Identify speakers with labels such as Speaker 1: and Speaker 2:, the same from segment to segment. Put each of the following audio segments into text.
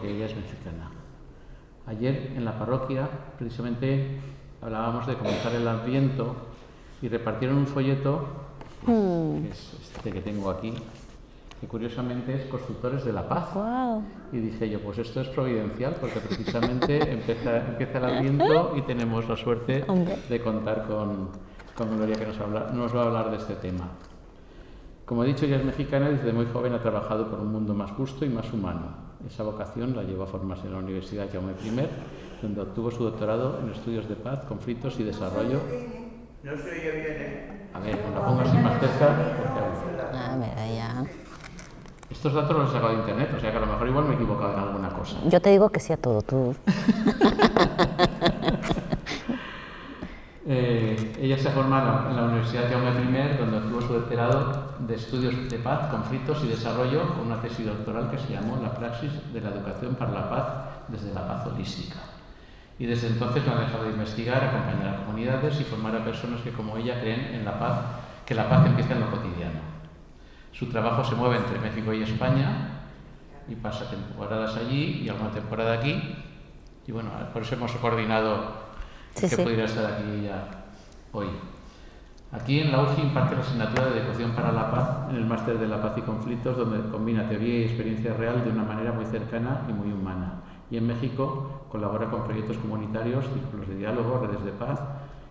Speaker 1: porque ella es mexicana. Ayer en la parroquia, precisamente, hablábamos de comenzar el Adviento y repartieron un folleto, que es este que tengo aquí, que curiosamente es Constructores de la Paz.
Speaker 2: Wow.
Speaker 1: Y dije yo, pues esto es providencial, porque precisamente empieza el Adviento y tenemos la suerte de contar con Gloria, que nos va a hablar de este tema. Como he dicho, ella es mexicana y desde muy joven ha trabajado por un mundo más justo y más humano. Esa vocación la llevó a formarse en la Universidad Jaume I, donde obtuvo su doctorado en estudios de paz, conflictos y desarrollo.
Speaker 3: No se oye bien, ¿eh?
Speaker 1: A ver, me la pongo así más cerca.
Speaker 2: A ver, ya.
Speaker 1: Estos datos los he sacado de internet, o sea que a lo mejor igual me he equivocado en alguna cosa.
Speaker 2: Yo te digo que sí a todo, tú.
Speaker 1: Ella se ha formado en la Universidad Jaume I, donde obtuvo su doctorado de estudios de paz, conflictos y desarrollo, con una tesis doctoral que se llamó La praxis de la educación para la paz desde la paz holística. Y desde entonces no ha dejado de investigar, acompañar a comunidades y formar a personas que, como ella, creen en la paz, que la paz empieza en lo cotidiano. Su trabajo se mueve entre México y España y pasa temporadas allí y alguna temporada aquí. Y bueno, por eso hemos coordinado que pudiera estar aquí ya hoy. Aquí en la UGI imparte la asignatura de Educación para la Paz en el Máster de la Paz y Conflictos, donde combina teoría y experiencia real de una manera muy cercana y muy humana. Y en México colabora con proyectos comunitarios, círculos de diálogo, redes de paz,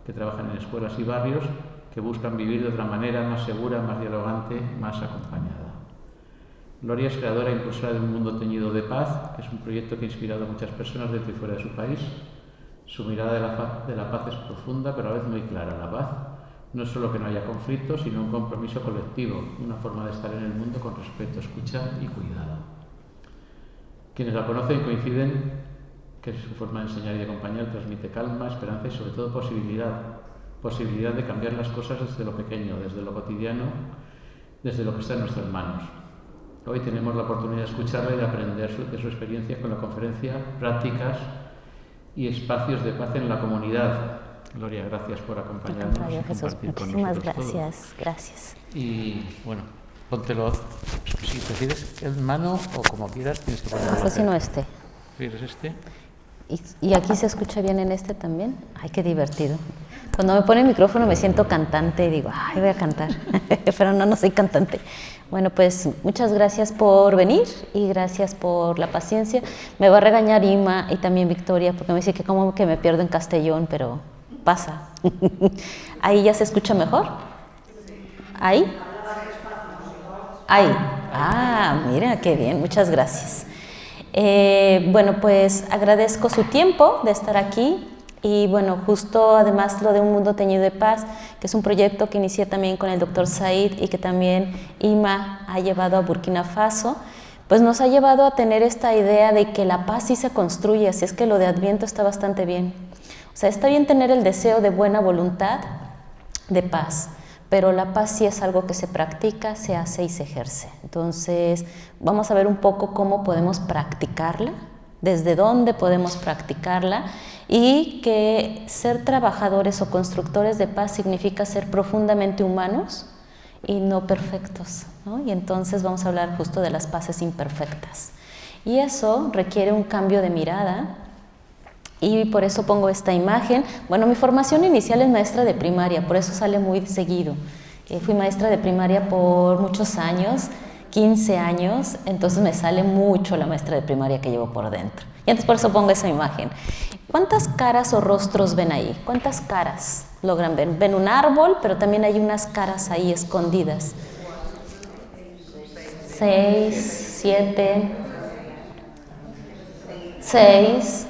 Speaker 1: que trabajan en escuelas y barrios, que buscan vivir de otra manera, más segura, más dialogante, más acompañada. Gloria es creadora e impulsora de Un Mundo Teñido de Paz, que es un proyecto que ha inspirado a muchas personas dentro y fuera de su país. Su mirada de la paz es profunda, pero a la vez muy clara. La paz no es solo que no haya conflictos, sino un compromiso colectivo, una forma de estar en el mundo con respeto, escucha y cuidado. Quienes la conocen coinciden que su forma de enseñar y de acompañar transmite calma, esperanza y sobre todo posibilidad de cambiar las cosas desde lo pequeño, desde lo cotidiano, desde lo que está en nuestras manos. Hoy tenemos la oportunidad de escucharla y de aprender de su experiencia con la conferencia Prácticas y Espacios de Paz en la Comunidad. Gloria, gracias por acompañarnos.
Speaker 2: Al Jesús, muchísimas gracias, gracias.
Speaker 1: Y bueno, póntelo, si decides en mano o como quieras, tienes que ponerlo.
Speaker 2: Pues si no este.
Speaker 1: ¿Quieres este?
Speaker 2: ¿Y aquí se escucha bien en este también? Ay, qué divertido. Cuando me pone el micrófono me siento cantante y digo, ay, voy a cantar. Pero no soy cantante. Bueno, pues muchas gracias por venir y gracias por la paciencia. Me va a regañar Ima y también Victoria porque me dice que como que me pierdo en Castellón, pero pasa. ¿Ahí ya se escucha mejor? ¿Ahí? Ahí. Ah, mira, qué bien, muchas gracias. Bueno, pues agradezco su tiempo de estar aquí y bueno, justo además lo de Un Mundo Teñido de Paz, que es un proyecto que inicié también con el Dr. Said y que también Ima ha llevado a Burkina Faso, pues nos ha llevado a tener esta idea de que la paz sí se construye, así es que lo de Adviento está bastante bien. O sea, está bien tener el deseo de buena voluntad de paz, pero la paz sí es algo que se practica, se hace y se ejerce. Entonces, vamos a ver un poco cómo podemos practicarla, desde dónde podemos practicarla y que ser trabajadores o constructores de paz significa ser profundamente humanos y no perfectos, ¿no? Y entonces vamos a hablar justo de las paces imperfectas. Y eso requiere un cambio de mirada. Y por eso pongo esta imagen. Bueno, mi formación inicial es maestra de primaria, por eso sale muy seguido. Fui maestra de primaria por muchos años, 15 años, entonces me sale mucho la maestra de primaria que llevo por dentro. Y entonces por eso pongo esa imagen. ¿Cuántas caras o rostros ven ahí? ¿Cuántas caras logran ver? Ven un árbol, pero también hay unas caras ahí escondidas. 6, 7, 6...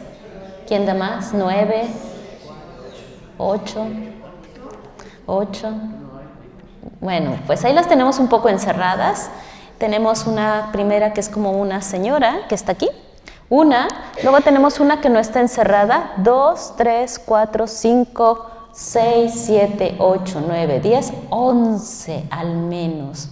Speaker 2: ¿Quién da más? 9, 8. Bueno, pues ahí las tenemos un poco encerradas. Tenemos una primera que es como una señora que está aquí. Luego tenemos una que no está encerrada. 2, 3, 4, 5, 6, 7, 8, 9, 10, 11 al menos.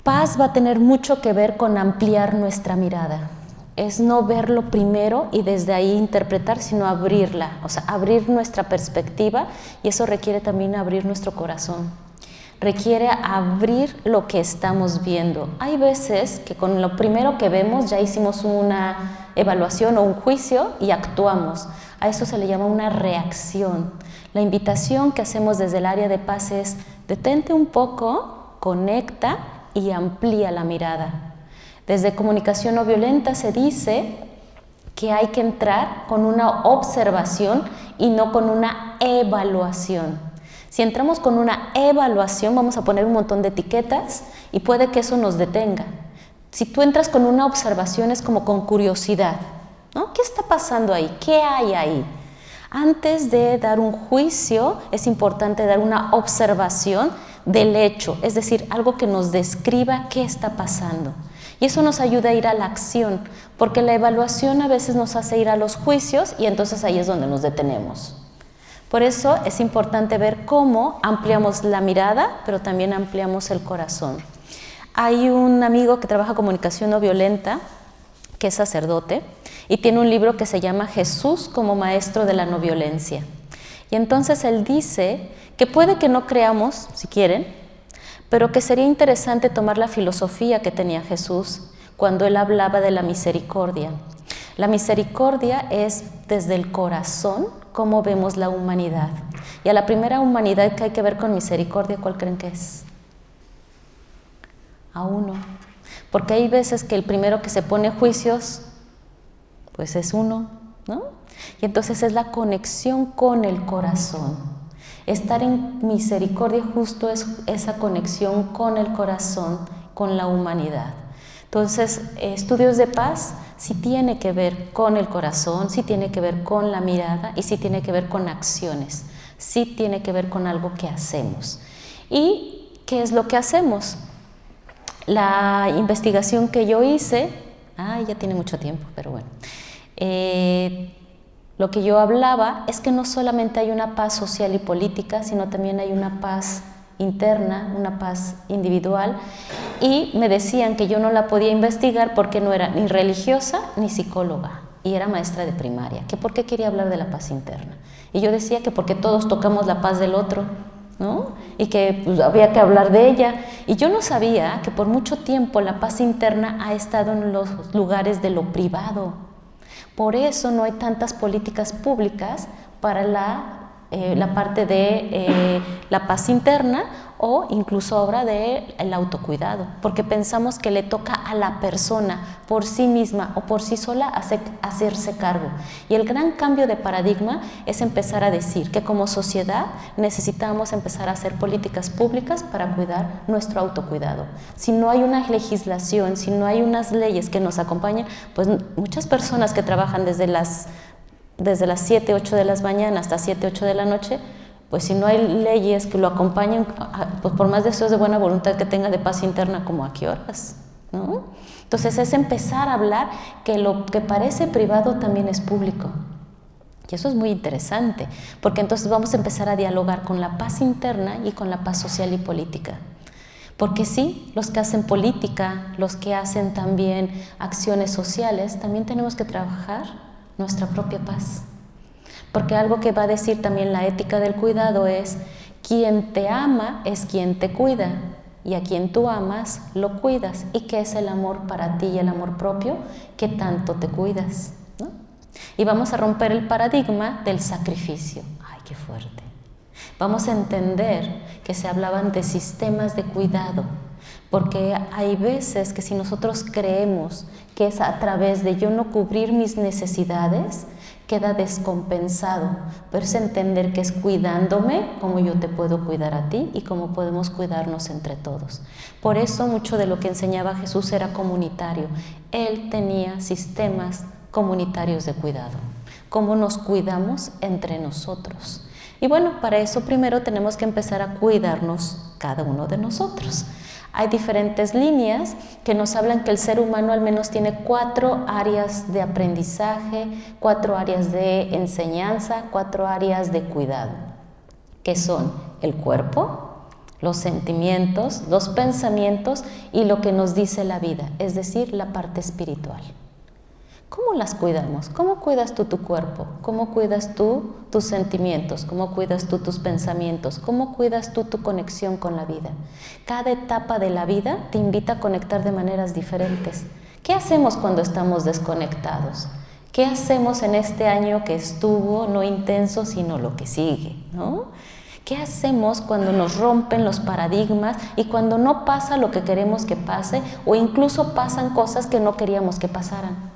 Speaker 2: Paz va a tener mucho que ver con ampliar nuestra mirada. Es no verlo primero y desde ahí interpretar, sino abrirla, o sea, abrir nuestra perspectiva y eso requiere también abrir nuestro corazón. requiere abrir lo que estamos viendo. Hay veces que con lo primero que vemos ya hicimos una evaluación o un juicio y actuamos. A eso se le llama una reacción. La invitación que hacemos desde el área de paz es: detente un poco, conecta y amplía la mirada. Desde comunicación no violenta se dice que hay que entrar con una observación y no con una evaluación. Si entramos con una evaluación, vamos a poner un montón de etiquetas y puede que eso nos detenga. Si tú entras con una observación, es como con curiosidad, ¿no? ¿Qué está pasando ahí? ¿Qué hay ahí? Antes de dar un juicio, es importante dar una observación del hecho, es decir, algo que nos describa qué está pasando. Y eso nos ayuda a ir a la acción, porque la evaluación a veces nos hace ir a los juicios y entonces ahí es donde nos detenemos. Por eso es importante ver cómo ampliamos la mirada, pero también ampliamos el corazón. Hay un amigo que trabaja comunicación no violenta, que es sacerdote, y tiene un libro que se llama Jesús como maestro de la no violencia. Y entonces él dice que puede que no creamos, si quieren, pero que sería interesante tomar la filosofía que tenía Jesús cuando él hablaba de la misericordia. La misericordia es desde el corazón cómo vemos la humanidad. Y a la primera humanidad que hay que ver con misericordia, ¿cuál creen que es? A uno. Porque hay veces que el primero que se pone juicios, pues es uno, ¿no? Y entonces es la conexión con el corazón. Estar en misericordia justo es esa conexión con el corazón, con la humanidad. Entonces, estudios de paz sí tiene que ver con el corazón, sí tiene que ver con la mirada y sí tiene que ver con acciones, sí tiene que ver con algo que hacemos. ¿Y qué es lo que hacemos? La investigación que yo hice, ya tiene mucho tiempo, pero bueno, lo que yo hablaba es que no solamente hay una paz social y política, sino también hay una paz interna, una paz individual, y me decían que yo no la podía investigar porque no era ni religiosa ni psicóloga, y era maestra de primaria, que por qué quería hablar de la paz interna. Y yo decía que porque todos tocamos la paz del otro, ¿no? Y que pues, había que hablar de ella. Y yo no sabía que por mucho tiempo la paz interna ha estado en los lugares de lo privado. Por eso no hay tantas políticas públicas para la parte de la paz interna o incluso ahora del autocuidado, porque pensamos que le toca a la persona por sí misma o por sí sola hacerse cargo. Y el gran cambio de paradigma es empezar a decir que como sociedad necesitamos empezar a hacer políticas públicas para cuidar nuestro autocuidado. Si no hay una legislación, si no hay unas leyes que nos acompañen, pues muchas personas que trabajan desde las 7, 8 de las mañanas hasta 7, 8 de la noche, pues si no hay leyes que lo acompañen, pues por más deseos de buena voluntad que tenga de paz interna, ¿como a qué horas? ¿No? Entonces es empezar a hablar que lo que parece privado también es público. Y eso es muy interesante, porque entonces vamos a empezar a dialogar con la paz interna y con la paz social y política. Porque sí, los que hacen política, los que hacen también acciones sociales, también tenemos que trabajar nuestra propia paz. Porque algo que va a decir también la ética del cuidado es: quien te ama es quien te cuida, y a quien tú amas lo cuidas. ¿Y qué es el amor para ti y el amor propio? Que tanto te cuidas, ¿no? Y vamos a romper el paradigma del sacrificio. ¡Ay, qué fuerte! Vamos a entender que se hablaban de sistemas de cuidado, porque hay veces que si nosotros creemos que es a través de yo no cubrir mis necesidades, queda descompensado, pero es entender que es cuidándome como yo te puedo cuidar a ti y cómo podemos cuidarnos entre todos. Por eso mucho de lo que enseñaba Jesús era comunitario. Él tenía sistemas comunitarios de cuidado, cómo nos cuidamos entre nosotros. Y bueno, para eso primero tenemos que empezar a cuidarnos cada uno de nosotros. Hay diferentes líneas que nos hablan que el ser humano al menos tiene 4 áreas de aprendizaje, 4 áreas de enseñanza, 4 áreas de cuidado, que son el cuerpo, los sentimientos, los pensamientos y lo que nos dice la vida, es decir, la parte espiritual. ¿Cómo las cuidamos? ¿Cómo cuidas tú tu cuerpo? ¿Cómo cuidas tú tus sentimientos? ¿Cómo cuidas tú tus pensamientos? ¿Cómo cuidas tú tu conexión con la vida? Cada etapa de la vida te invita a conectar de maneras diferentes. ¿Qué hacemos cuando estamos desconectados? ¿Qué hacemos en este año que estuvo no intenso, sino lo que sigue, ¿no? ¿Qué hacemos cuando nos rompen los paradigmas y cuando no pasa lo que queremos que pase o incluso pasan cosas que no queríamos que pasaran?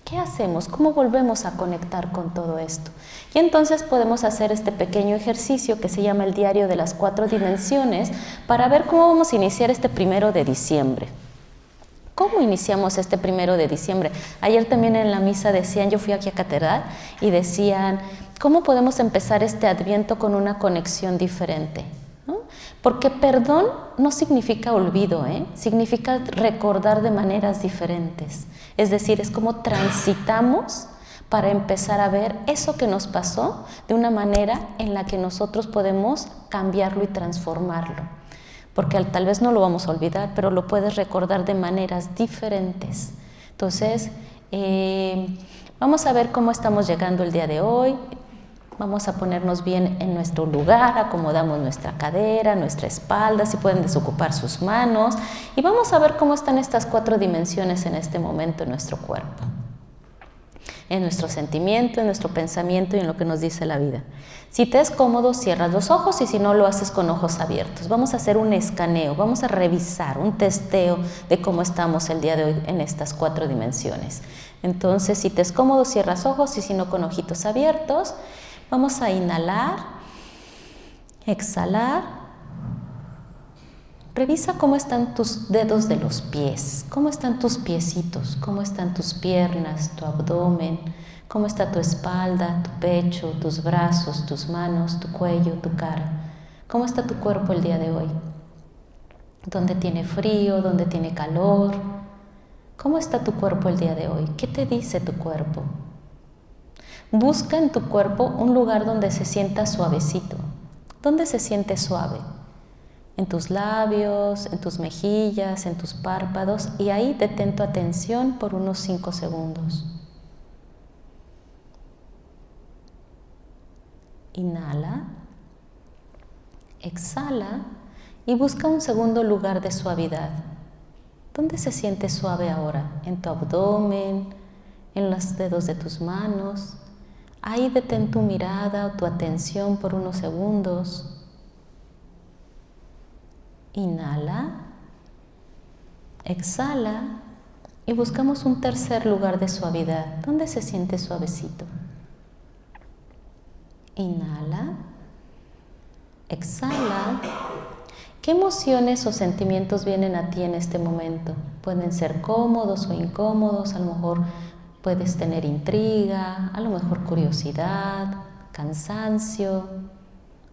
Speaker 2: ¿Qué hacemos? ¿Cómo volvemos a conectar con todo esto? Y entonces podemos hacer este pequeño ejercicio que se llama el diario de las 4 dimensiones para ver cómo vamos a iniciar este 1 de diciembre. ¿Cómo iniciamos este 1 de diciembre? Ayer también en la misa decían, yo fui aquí a catedral y decían, ¿cómo podemos empezar este Adviento con una conexión diferente? ¿No? Porque perdón no significa olvido, significa recordar de maneras diferentes. Es decir, es como transitamos para empezar a ver eso que nos pasó de una manera en la que nosotros podemos cambiarlo y transformarlo. Porque tal vez no lo vamos a olvidar, pero lo puedes recordar de maneras diferentes. Entonces, vamos a ver cómo estamos llegando el día de hoy. Vamos a ponernos bien en nuestro lugar, acomodamos nuestra cadera, nuestra espalda, si pueden desocupar sus manos. Y vamos a ver cómo están estas 4 dimensiones en este momento en nuestro cuerpo. En nuestro sentimiento, en nuestro pensamiento y en lo que nos dice la vida. Si te es cómodo, cierras los ojos y si no, lo haces con ojos abiertos. Vamos a hacer un escaneo, vamos a revisar, un testeo de cómo estamos el día de hoy en estas 4 dimensiones. Entonces, si te es cómodo, cierras ojos y si no, con ojitos abiertos. Vamos a inhalar, exhalar. Revisa cómo están tus dedos de los pies, cómo están tus piecitos, cómo están tus piernas, tu abdomen, cómo está tu espalda, tu pecho, tus brazos, tus manos, tu cuello, tu cara. ¿Cómo está tu cuerpo el día de hoy? ¿Dónde tiene frío? ¿Dónde tiene calor? ¿Cómo está tu cuerpo el día de hoy? ¿Qué te dice tu cuerpo? Busca en tu cuerpo un lugar donde se sienta suavecito. ¿Dónde se siente suave? En tus labios, en tus mejillas, en tus párpados, y ahí detén tu atención por unos 5 segundos. Inhala, exhala y busca un segundo lugar de suavidad. ¿Dónde se siente suave ahora? ¿En tu abdomen? ¿En los dedos de tus manos? Ahí detén tu mirada o tu atención por unos segundos. Inhala, exhala y buscamos un tercer lugar de suavidad. ¿Dónde se siente suavecito? Inhala, exhala. ¿Qué emociones o sentimientos vienen a ti en este momento? Pueden ser cómodos o incómodos, a lo mejor puedes tener intriga, a lo mejor curiosidad, cansancio,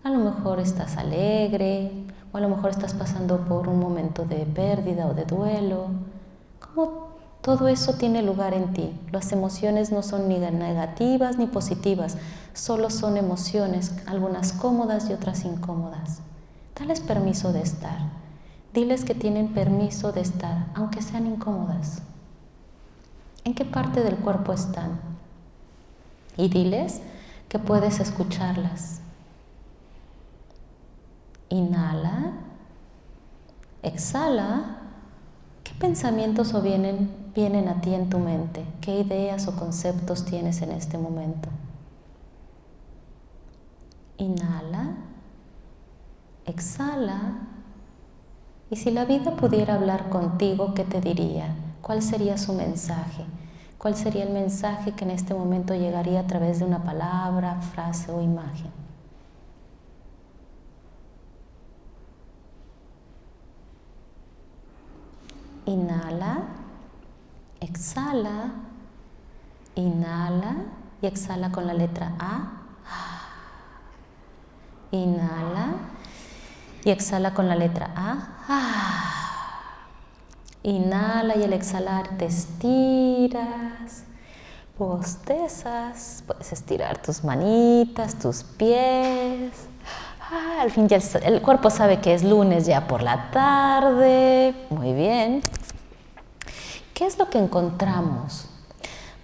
Speaker 2: a lo mejor estás alegre, o a lo mejor estás pasando por un momento de pérdida o de duelo. ¿Cómo todo eso tiene lugar en ti? Las emociones no son ni negativas ni positivas, solo son emociones, algunas cómodas y otras incómodas. Dales permiso de estar. Diles que tienen permiso de estar, aunque sean incómodas. ¿En qué parte del cuerpo están? Y diles que puedes escucharlas. Inhala, exhala. ¿Qué pensamientos vienen a ti en tu mente? ¿Qué ideas o conceptos tienes en este momento? Inhala, exhala. Y si la vida pudiera hablar contigo, ¿qué te diría? ¿Cuál sería su mensaje? ¿Cuál sería el mensaje que en este momento llegaría a través de una palabra, frase o imagen? Inhala, exhala, inhala y exhala con la letra A. Inhala y exhala con la letra A. Inhala y al exhalar te estiras, bostezas, puedes estirar tus manitas, tus pies. Al fin ya el cuerpo sabe que es lunes ya por la tarde. Muy bien. ¿Qué es lo que encontramos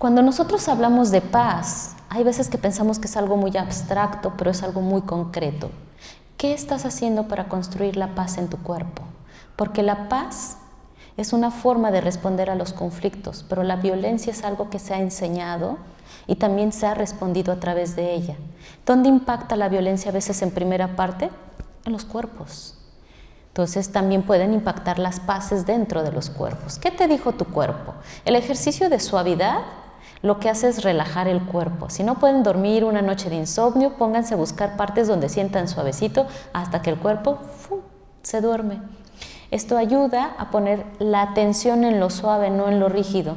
Speaker 2: Cuando nosotros hablamos de paz, hay veces que pensamos que es algo muy abstracto, pero es algo muy concreto. ¿Qué estás haciendo para construir la paz en tu cuerpo? Porque la paz es una forma de responder a los conflictos, pero la violencia es algo que se ha enseñado y también se ha respondido a través de ella. ¿Dónde impacta la violencia a veces en primera parte? En los cuerpos. Entonces también pueden impactar las paces dentro de los cuerpos. ¿Qué te dijo tu cuerpo? El ejercicio de suavidad lo que hace es relajar el cuerpo. Si no pueden dormir una noche de insomnio, pónganse a buscar partes donde sientan suavecito hasta que el cuerpo se duerme. Esto ayuda a poner la atención en lo suave, no en lo rígido,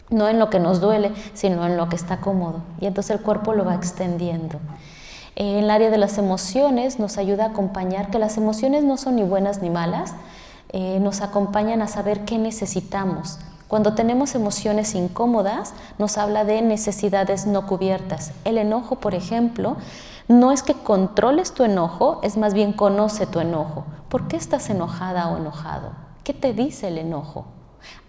Speaker 2: no en lo que nos duele, sino en lo que está cómodo. Y entonces el cuerpo lo va extendiendo. En el área de las emociones nos ayuda a acompañar, que las emociones no son ni buenas ni malas, nos acompañan a saber qué necesitamos. Cuando tenemos emociones incómodas, nos habla de necesidades no cubiertas. El enojo, por ejemplo, no es que controles tu enojo, es más bien conoce tu enojo. ¿Por qué estás enojada o enojado? ¿Qué te dice el enojo?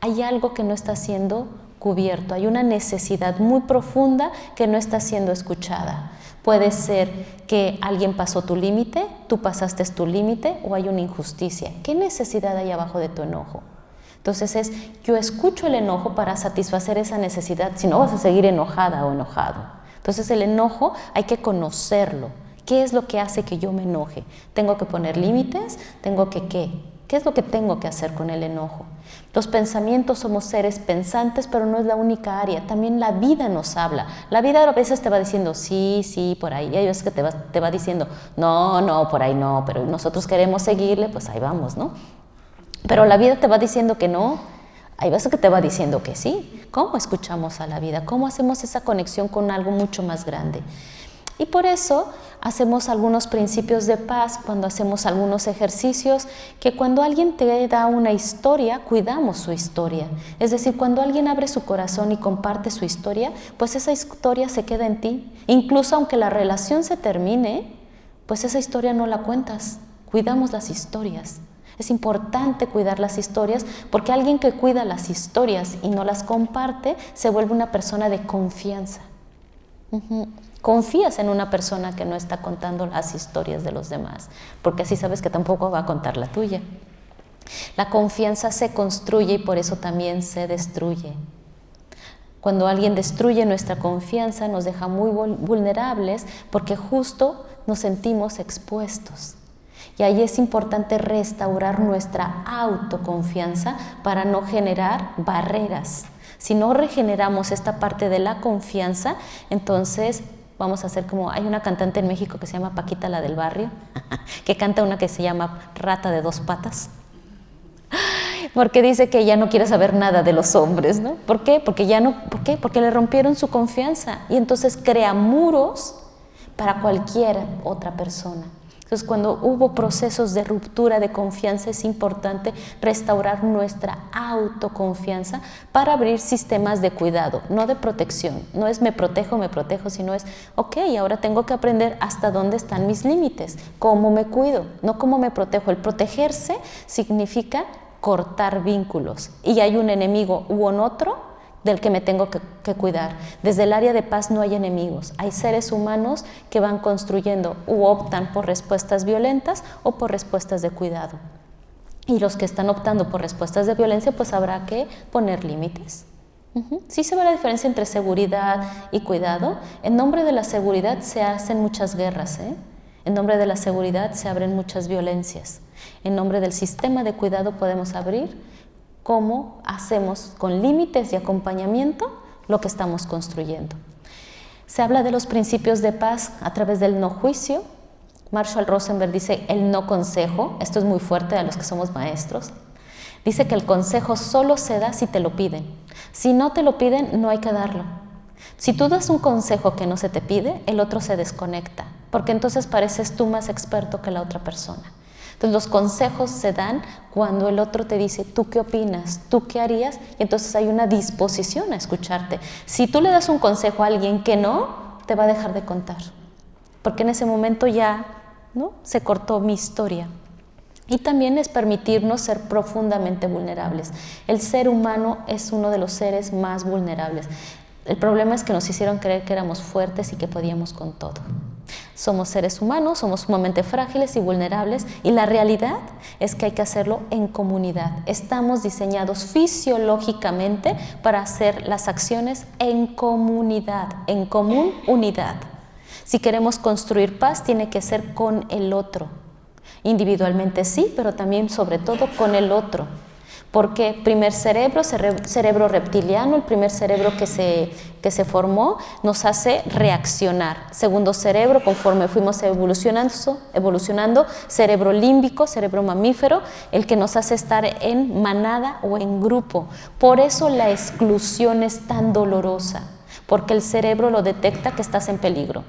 Speaker 2: Hay algo que no está siendo cubierto, hay una necesidad muy profunda que no está siendo escuchada. Puede ser que alguien pasó tu límite, tú pasaste tu límite o hay una injusticia. ¿Qué necesidad hay abajo de tu enojo? Entonces yo escucho el enojo para satisfacer esa necesidad, si no vas a seguir enojada o enojado. Entonces el enojo hay que conocerlo. ¿Qué es lo que hace que yo me enoje? ¿Tengo que poner límites? ¿Tengo que qué? ¿Qué es lo que tengo que hacer con el enojo? Los pensamientos, somos seres pensantes, pero no es la única área. También la vida nos habla. La vida a veces te va diciendo, sí, sí, por ahí. Y hay veces que te va diciendo, no, no, por ahí no. Pero nosotros queremos seguirle, pues ahí vamos, ¿no? Pero la vida te va diciendo que no. Hay veces que te va diciendo que sí. ¿Cómo escuchamos a la vida? ¿Cómo hacemos esa conexión con algo mucho más grande? Y por eso hacemos algunos principios de paz cuando hacemos algunos ejercicios, que cuando alguien te da una historia, cuidamos su historia. Es decir, cuando alguien abre su corazón y comparte su historia, pues esa historia se queda en ti. Incluso aunque la relación se termine, pues esa historia no la cuentas. Cuidamos las historias. Es importante cuidar las historias porque alguien que cuida las historias y no las comparte se vuelve una persona de confianza. Confías en una persona que no está contando las historias de los demás, porque así sabes que tampoco va a contar la tuya. La confianza se construye y por eso también se destruye. Cuando alguien destruye nuestra confianza nos deja muy vulnerables porque justo nos sentimos expuestos. Y ahí es importante restaurar nuestra autoconfianza para no generar barreras. Si no regeneramos esta parte de la confianza, entonces vamos a hacer como, hay una cantante en México que se llama Paquita la del barrio, que canta una que se llama Rata de dos patas, porque dice que ya no quiere saber nada de los hombres, ¿no? ¿Por qué? Porque le rompieron su confianza y entonces crea muros para cualquier otra persona. Entonces, cuando hubo procesos de ruptura de confianza, es importante restaurar nuestra autoconfianza para abrir sistemas de cuidado, no de protección. No es me protejo, sino es, ok, ahora tengo que aprender hasta dónde están mis límites, cómo me cuido, no cómo me protejo. El protegerse significa cortar vínculos y hay un enemigo u un otro del que me tengo que cuidar. Desde el área de paz no hay enemigos, hay seres humanos que van construyendo u optan por respuestas violentas o por respuestas de cuidado. Y los que están optando por respuestas de violencia, pues habrá que poner límites. Sí se ve la diferencia entre seguridad y cuidado. En nombre de la seguridad se hacen muchas guerras, En nombre de la seguridad se abren muchas violencias. En nombre del sistema de cuidado podemos abrir cómo hacemos con límites y acompañamiento lo que estamos construyendo. Se habla de los principios de paz a través del no juicio. Marshall Rosenberg dice el no consejo. Esto es muy fuerte a los que somos maestros. Dice que el consejo solo se da si te lo piden. Si no te lo piden, no hay que darlo. Si tú das un consejo que no se te pide, el otro se desconecta, porque entonces pareces tú más experto que la otra persona. Entonces los consejos se dan cuando el otro te dice, ¿tú qué opinas? ¿Tú qué harías? Y entonces hay una disposición a escucharte. Si tú le das un consejo a alguien que no, te va a dejar de contar, porque en ese momento ya, ¿no?, se cortó mi historia. Y también es permitirnos ser profundamente vulnerables. El ser humano es uno de los seres más vulnerables. El problema es que nos hicieron creer que éramos fuertes y que podíamos con todo. Somos seres humanos, somos sumamente frágiles y vulnerables, y la realidad es que hay que hacerlo en comunidad. Estamos diseñados fisiológicamente para hacer las acciones en comunidad, en común unidad. Si queremos construir paz, tiene que ser con el otro. Individualmente sí, pero también sobre todo con el otro. Porque primer cerebro, cerebro reptiliano, el primer cerebro que se formó, nos hace reaccionar. Segundo cerebro, conforme fuimos evolucionando, cerebro límbico, cerebro mamífero, el que nos hace estar en manada o en grupo. Por eso la exclusión es tan dolorosa, porque el cerebro lo detecta que estás en peligro,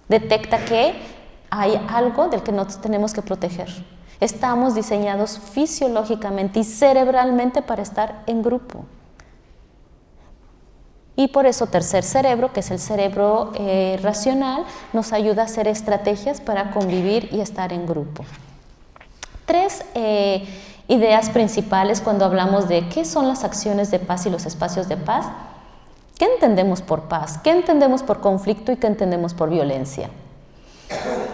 Speaker 2: detecta que hay algo del que nos tenemos que proteger. Estamos diseñados fisiológicamente y cerebralmente para estar en grupo. Y por eso tercer cerebro, que es el cerebro racional, nos ayuda a hacer estrategias para convivir y estar en grupo. Tres ideas principales cuando hablamos de qué son las acciones de paz y los espacios de paz. ¿Qué entendemos por paz? ¿Qué entendemos por conflicto y qué entendemos por violencia?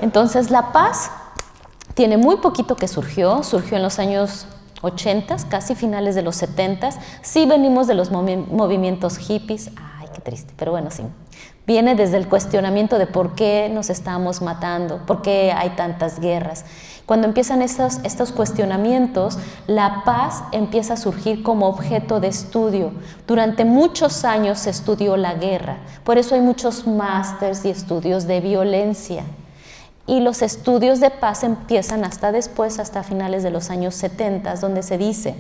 Speaker 2: Entonces, la paz tiene muy poquito que surgió en los años 80, casi finales de los 70. Sí venimos de los movimientos hippies, ay, qué triste, pero bueno, sí. Viene desde el cuestionamiento de por qué nos estamos matando, por qué hay tantas guerras. Cuando empiezan estos cuestionamientos, la paz empieza a surgir como objeto de estudio. Durante muchos años se estudió la guerra, por eso hay muchos másters y estudios de violencia. Y los estudios de paz empiezan hasta después, hasta finales de los años 70, donde se dice,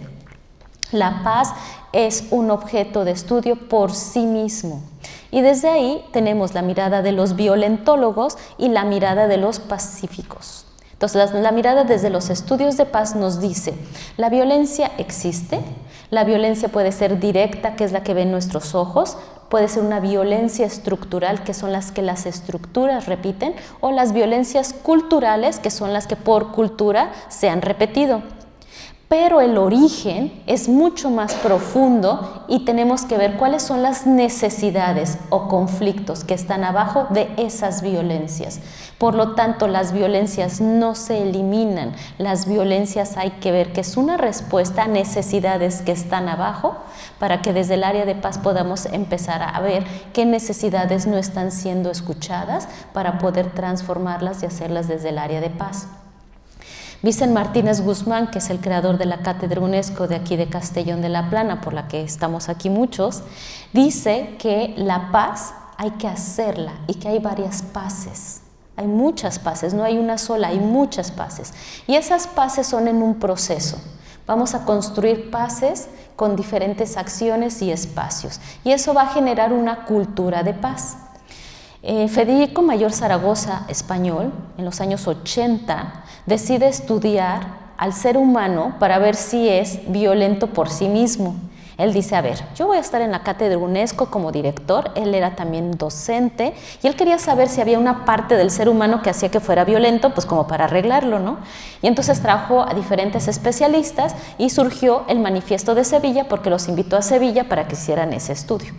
Speaker 2: la paz es un objeto de estudio por sí mismo. Y desde ahí tenemos la mirada de los violentólogos y la mirada de los pacíficos. Entonces, la mirada desde los estudios de paz nos dice, la violencia existe, la violencia puede ser directa, que es la que ven nuestros ojos, puede ser una violencia estructural, que son las que las estructuras repiten, o las violencias culturales, que son las que por cultura se han repetido. Pero el origen es mucho más profundo y tenemos que ver cuáles son las necesidades o conflictos que están abajo de esas violencias. Por lo tanto, las violencias no se eliminan, las violencias hay que ver que es una respuesta a necesidades que están abajo para que desde el área de paz podamos empezar a ver qué necesidades no están siendo escuchadas para poder transformarlas y hacerlas desde el área de paz. Vicent Martínez Guzmán, que es el creador de la Cátedra UNESCO de aquí de Castellón de la Plana, por la que estamos aquí muchos, dice que la paz hay que hacerla y que hay varias paces. Hay muchas paces, no hay una sola, hay muchas paces. Y esas paces son en un proceso. Vamos a construir paces con diferentes acciones y espacios. Y eso va a generar una cultura de paz. Federico Mayor Zaragoza, español, en los años 80, decide estudiar al ser humano para ver si es violento por sí mismo. Él dice, a ver, yo voy a estar en la Cátedra UNESCO como director, él era también docente, y él quería saber si había una parte del ser humano que hacía que fuera violento, pues como para arreglarlo, ¿no? Y entonces trajo a diferentes especialistas y surgió el Manifiesto de Sevilla, porque los invitó a Sevilla para que hicieran ese estudio.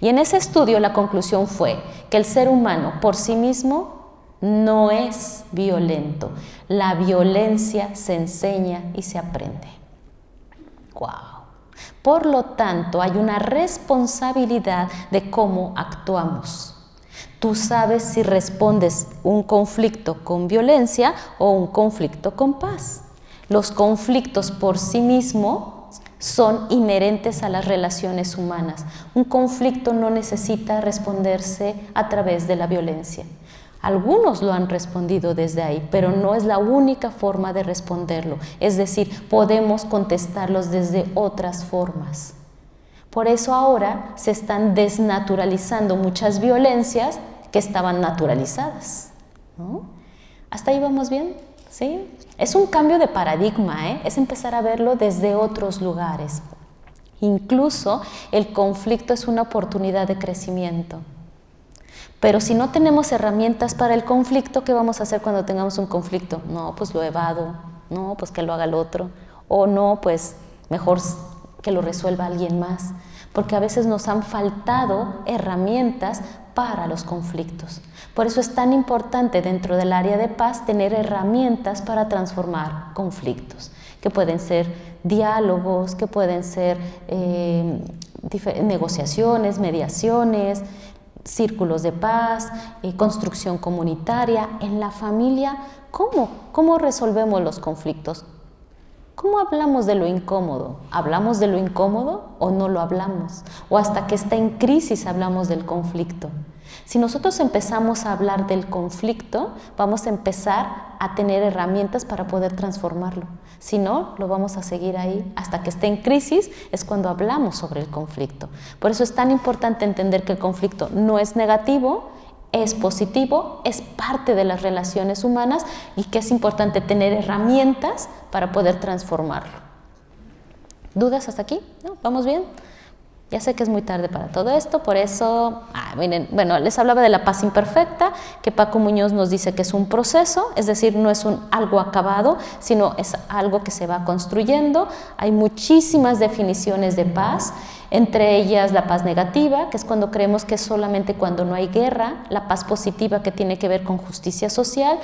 Speaker 2: Y en ese estudio la conclusión fue que el ser humano por sí mismo no es violento. La violencia se enseña y se aprende. ¡Guau! Por lo tanto, hay una responsabilidad de cómo actuamos. Tú sabes si respondes un conflicto con violencia o un conflicto con paz. Los conflictos por sí mismos son inherentes a las relaciones humanas. Un conflicto no necesita responderse a través de la violencia. Algunos lo han respondido desde ahí, pero no es la única forma de responderlo. Es decir, podemos contestarlos desde otras formas. Por eso ahora se están desnaturalizando muchas violencias que estaban naturalizadas, ¿no? ¿Hasta ahí vamos bien? ¿Sí? Es un cambio de paradigma, es empezar a verlo desde otros lugares. Incluso el conflicto es una oportunidad de crecimiento. Pero si no tenemos herramientas para el conflicto, ¿qué vamos a hacer cuando tengamos un conflicto? No, pues lo evado, no, pues que lo haga el otro, o no, pues mejor que lo resuelva alguien más. porque a veces nos han faltado herramientas para los conflictos. Por eso es tan importante dentro del área de paz tener herramientas para transformar conflictos, que pueden ser diálogos, que pueden ser negociaciones, mediaciones, círculos de paz, construcción comunitaria. En la familia, ¿cómo resolvemos los conflictos? ¿Cómo hablamos de lo incómodo? ¿Hablamos de lo incómodo o no lo hablamos? ¿O hasta que está en crisis hablamos del conflicto? Si nosotros empezamos a hablar del conflicto, vamos a empezar a tener herramientas para poder transformarlo. Si no, lo vamos a seguir ahí hasta que esté en crisis, es cuando hablamos sobre el conflicto. Por eso es tan importante entender que el conflicto no es negativo, es positivo, es parte de las relaciones humanas y que es importante tener herramientas para poder transformarlo. ¿Dudas hasta aquí? ¿No? ¿Vamos bien? Ya sé que es muy tarde para todo esto, por eso, miren, bueno, les hablaba de la paz imperfecta, que Paco Muñoz nos dice que es un proceso, es decir, no es algo acabado, sino es algo que se va construyendo. Hay muchísimas definiciones de paz, entre ellas la paz negativa, que es cuando creemos que es solamente cuando no hay guerra, la paz positiva, que tiene que ver con justicia social.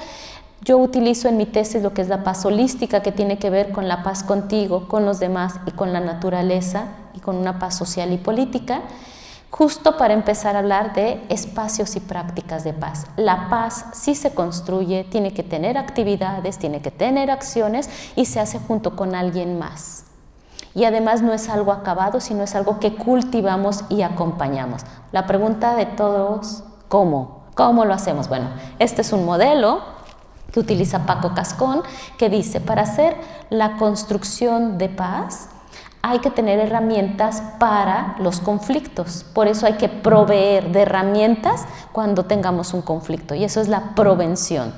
Speaker 2: Yo utilizo en mi tesis lo que es la paz holística, que tiene que ver con la paz contigo, con los demás y con la naturaleza, y con una paz social y política, justo para empezar a hablar de espacios y prácticas de paz. La paz sí se construye, tiene que tener actividades, tiene que tener acciones y se hace junto con alguien más. Y además no es algo acabado, sino es algo que cultivamos y acompañamos. La pregunta de todos, ¿cómo? ¿Cómo lo hacemos? Bueno, este es un modelo que utiliza Paco Cascón, que dice, para hacer la construcción de paz hay que tener herramientas para los conflictos. Por eso hay que proveer de herramientas cuando tengamos un conflicto, y eso es la prevención.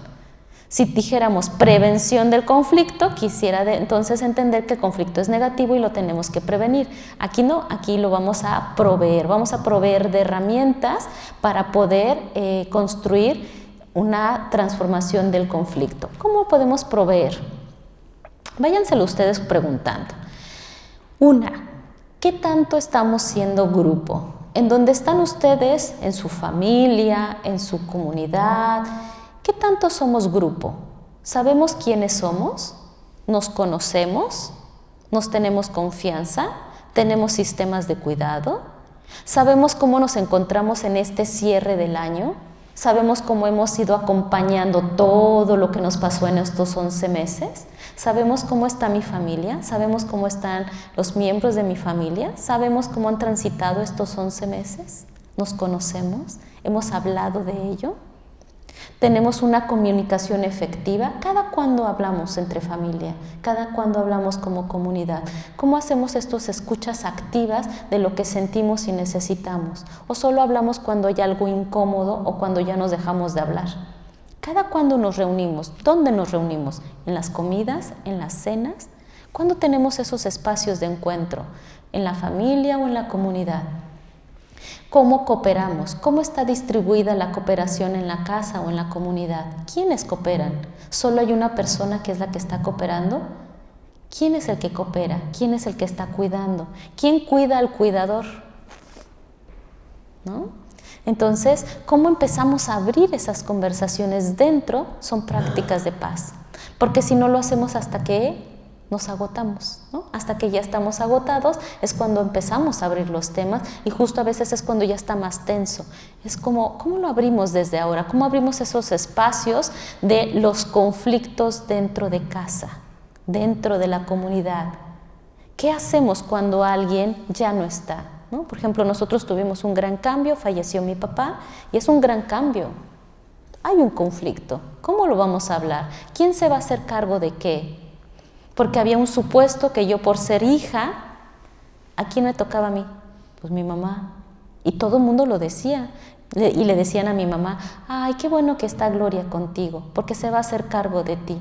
Speaker 2: Si dijéramos prevención del conflicto, quisiera entonces entender que el conflicto es negativo y lo tenemos que prevenir. Aquí no, aquí lo vamos a proveer de herramientas para poder construir una transformación del conflicto. ¿Cómo podemos proveer? Váyanselo ustedes preguntando. Una, ¿qué tanto estamos siendo grupo? ¿En dónde están ustedes? ¿En su familia? ¿En su comunidad? ¿Qué tanto somos grupo? ¿Sabemos quiénes somos? ¿Nos conocemos? ¿Nos tenemos confianza? ¿Tenemos sistemas de cuidado? ¿Sabemos cómo nos encontramos en este cierre del año? ¿Sabemos cómo hemos ido acompañando todo lo que nos pasó en estos 11 meses? ¿Sabemos cómo está mi familia? ¿Sabemos cómo están los miembros de mi familia? ¿Sabemos cómo han transitado estos 11 meses? ¿Nos conocemos? ¿Hemos hablado de ello? ¿Tenemos una comunicación efectiva? ¿Cada cuándo hablamos entre familia? ¿Cada cuándo hablamos como comunidad? ¿Cómo hacemos estos escuchas activas de lo que sentimos y necesitamos? ¿O solo hablamos cuando hay algo incómodo o cuando ya nos dejamos de hablar? ¿Cada cuándo nos reunimos? ¿Dónde nos reunimos? ¿En las comidas? ¿En las cenas? ¿Cuándo tenemos esos espacios de encuentro? ¿En la familia o en la comunidad? ¿Cómo cooperamos? ¿Cómo está distribuida la cooperación en la casa o en la comunidad? ¿Quiénes cooperan? ¿Solo hay una persona que es la que está cooperando? ¿Quién es el que coopera? ¿Quién es el que está cuidando? ¿Quién cuida al cuidador? ¿No? Entonces, ¿cómo empezamos a abrir esas conversaciones dentro? Son prácticas de paz. Porque si no lo hacemos hasta que nos agotamos, ¿no? Hasta que ya estamos agotados es cuando empezamos a abrir los temas, y justo a veces es cuando ya está más tenso. Es como, ¿cómo lo abrimos desde ahora? ¿Cómo abrimos esos espacios de los conflictos dentro de casa, dentro de la comunidad? ¿Qué hacemos cuando alguien ya no está? ¿No? Por ejemplo, nosotros tuvimos un gran cambio, falleció mi papá, y es un gran cambio. Hay un conflicto. ¿Cómo lo vamos a hablar? ¿Quién se va a hacer cargo de qué? Porque había un supuesto que yo, por ser hija, ¿a quién me tocaba a mí? Pues mi mamá. Y todo el mundo lo decía. Y le decían a mi mamá, ay, qué bueno que está Gloria contigo, porque se va a hacer cargo de ti.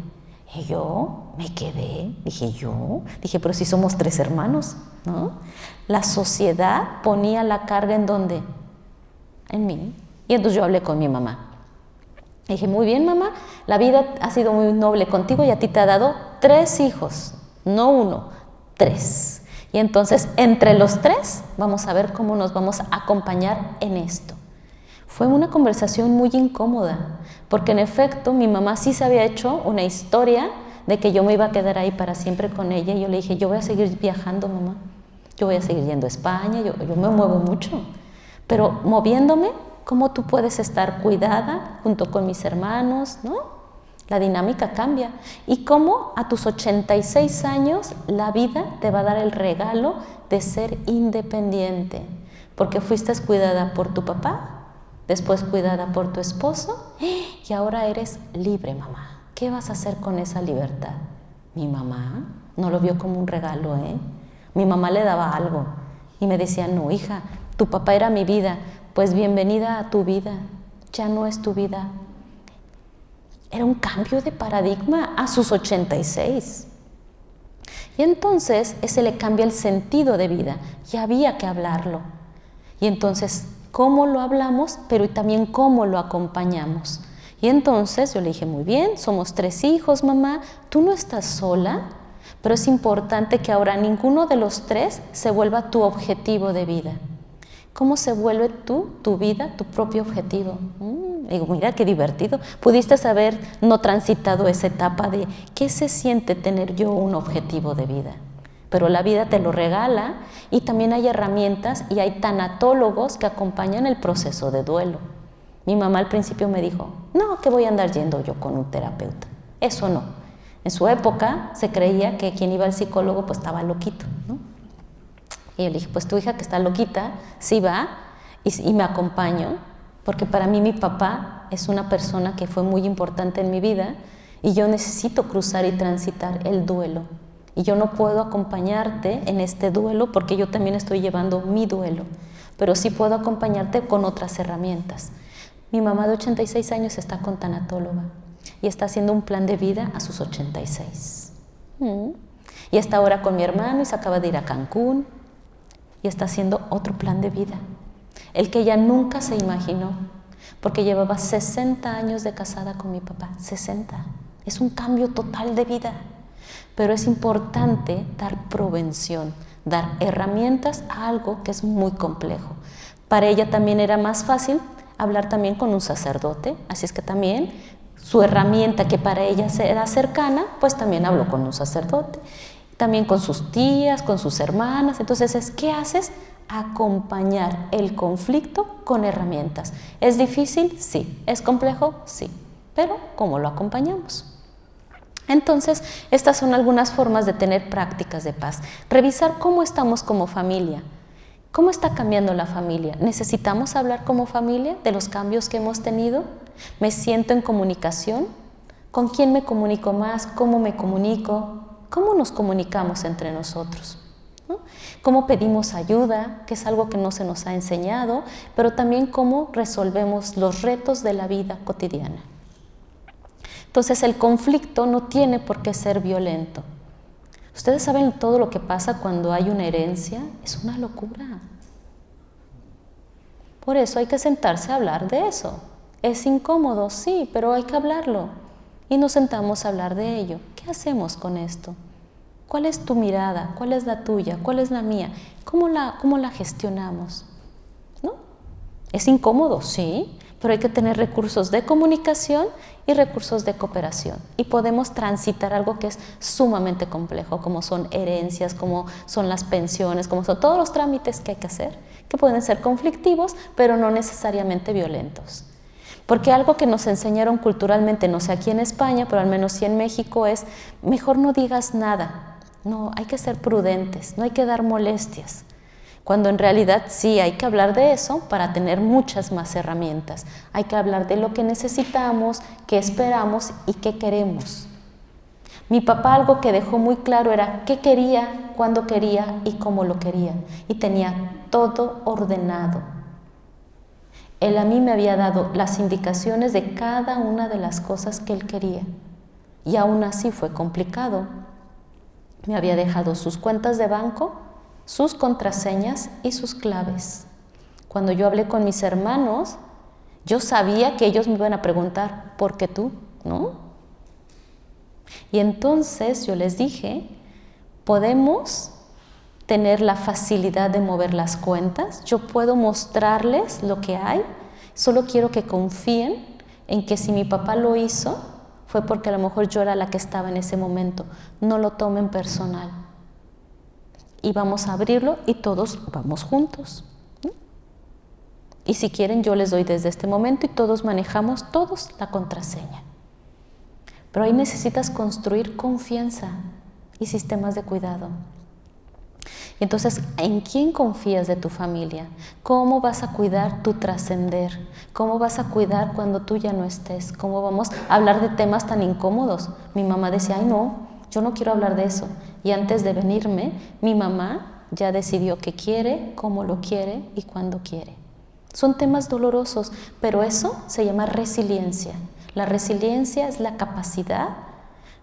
Speaker 2: Y yo me quedé, dije, pero si somos 3 hermanos, ¿no? La sociedad ponía la carga ¿en dónde? En mí. Y entonces yo hablé con mi mamá. Dije, muy bien, mamá, la vida ha sido muy noble contigo y a ti te ha dado 3 hijos, no 1, 3. Y entonces, entre los tres, vamos a ver cómo nos vamos a acompañar en esto. Fue una conversación muy incómoda, porque en efecto mi mamá sí se había hecho una historia de que yo me iba a quedar ahí para siempre con ella, y yo le dije, yo voy a seguir viajando, mamá, yo voy a seguir yendo a España, yo me muevo mucho, pero moviéndome, ¿cómo tú puedes estar cuidada junto con mis hermanos, no? La dinámica cambia. Y cómo a tus 86 años la vida te va a dar el regalo de ser independiente, porque fuiste cuidada por tu papá, después cuidada por tu esposo, y ahora eres libre, mamá. ¿Qué vas a hacer con esa libertad? Mi mamá no lo vio como un regalo, ¿eh? Mi mamá le daba algo y me decía, no, hija, tu papá era mi vida, pues bienvenida a tu vida, ya no es tu vida. Era un cambio de paradigma a sus 86. Y entonces ese le cambia el sentido de vida, y había que hablarlo. Y entonces, ¿cómo lo hablamos? Pero también cómo lo acompañamos. Y entonces yo le dije, muy bien, somos 3 hijos, mamá, tú no estás sola, pero es importante que ahora ninguno de los 3 se vuelva tu objetivo de vida. ¿Cómo se vuelve tu vida, tu propio objetivo? Digo, mira qué divertido. Pudiste haber no transitado esa etapa de qué se siente tener yo un objetivo de vida. Pero la vida te lo regala, y también hay herramientas y hay tanatólogos que acompañan el proceso de duelo. Mi mamá al principio me dijo, no, que voy a andar yendo yo con un terapeuta. Eso no. En su época se creía que quien iba al psicólogo pues estaba loquito, ¿no? Y yo le dije, pues tu hija que está loquita, sí va y me acompaño, porque para mí mi papá es una persona que fue muy importante en mi vida, y yo necesito cruzar y transitar el duelo. Y yo no puedo acompañarte en este duelo porque yo también estoy llevando mi duelo, pero sí puedo acompañarte con otras herramientas. Mi mamá de 86 años está con tanatóloga y está haciendo un plan de vida a sus 86. Y está ahora con mi hermano y se acaba de ir a Cancún y está haciendo otro plan de vida, el que ella nunca se imaginó, porque llevaba 60 años de casada con mi papá, 60. Es un cambio total de vida, pero es importante dar prevención, dar herramientas a algo que es muy complejo. Para ella también era más fácil hablar también con un sacerdote, así es que también su herramienta que para ella era cercana, pues también habló con un sacerdote, también con sus tías, con sus hermanas. Entonces, ¿qué haces? Acompañar el conflicto con herramientas. ¿Es difícil? Sí. ¿Es complejo? Sí. Pero, ¿cómo lo acompañamos? Entonces, estas son algunas formas de tener prácticas de paz. Revisar cómo estamos como familia. ¿Cómo está cambiando la familia? ¿Necesitamos hablar como familia de los cambios que hemos tenido? ¿Me siento en comunicación? ¿Con quién me comunico más? ¿Cómo me comunico? ¿Cómo nos comunicamos entre nosotros? ¿No? ¿Cómo pedimos ayuda? Que es algo que no se nos ha enseñado, pero también cómo resolvemos los retos de la vida cotidiana. Entonces, el conflicto no tiene por qué ser violento. Ustedes saben todo lo que pasa cuando hay una herencia, es una locura. Por eso hay que sentarse a hablar de eso. Es incómodo, sí, pero hay que hablarlo. Y nos sentamos a hablar de ello. ¿Qué hacemos con esto? ¿Cuál es tu mirada? ¿Cuál es la tuya? ¿Cuál es la mía? ¿Cómo la gestionamos? ¿No? ¿Es incómodo? Sí, pero hay que tener recursos de comunicación y recursos de cooperación. Y podemos transitar algo que es sumamente complejo, como son herencias, como son las pensiones, como son todos los trámites que hay que hacer, que pueden ser conflictivos, pero no necesariamente violentos. Porque algo que nos enseñaron culturalmente, no sé aquí en España, pero al menos sí en México, es mejor no digas nada. No, hay que ser prudentes, no hay que dar molestias. Cuando en realidad sí hay que hablar de eso para tener muchas más herramientas. Hay que hablar de lo que necesitamos, qué esperamos y qué queremos. Mi papá algo que dejó muy claro era qué quería, cuándo quería y cómo lo quería. Y tenía todo ordenado. Él a mí me había dado las indicaciones de cada una de las cosas que él quería. Y aún así fue complicado. Me había dejado sus cuentas de banco, sus contraseñas y sus claves. Cuando yo hablé con mis hermanos, yo sabía que ellos me iban a preguntar, ¿por qué tú? ¿No? Y entonces yo les dije, podemos tener la facilidad de mover las cuentas, yo puedo mostrarles lo que hay, solo quiero que confíen en que si mi papá lo hizo, fue porque a lo mejor yo era la que estaba en ese momento. No lo tomen personal. Y vamos a abrirlo y todos vamos juntos. Y si quieren, yo les doy desde este momento y todos manejamos todos la contraseña. Pero ahí necesitas construir confianza y sistemas de cuidado. Y entonces, ¿en quién confías de tu familia? ¿Cómo vas a cuidar tu trascender? ¿Cómo vas a cuidar cuando tú ya no estés? ¿Cómo vamos a hablar de temas tan incómodos? Mi mamá decía, ay no, yo no quiero hablar de eso. Y antes de venirme, mi mamá ya decidió qué quiere, cómo lo quiere y cuándo quiere. Son temas dolorosos, pero eso se llama resiliencia. La resiliencia es la capacidad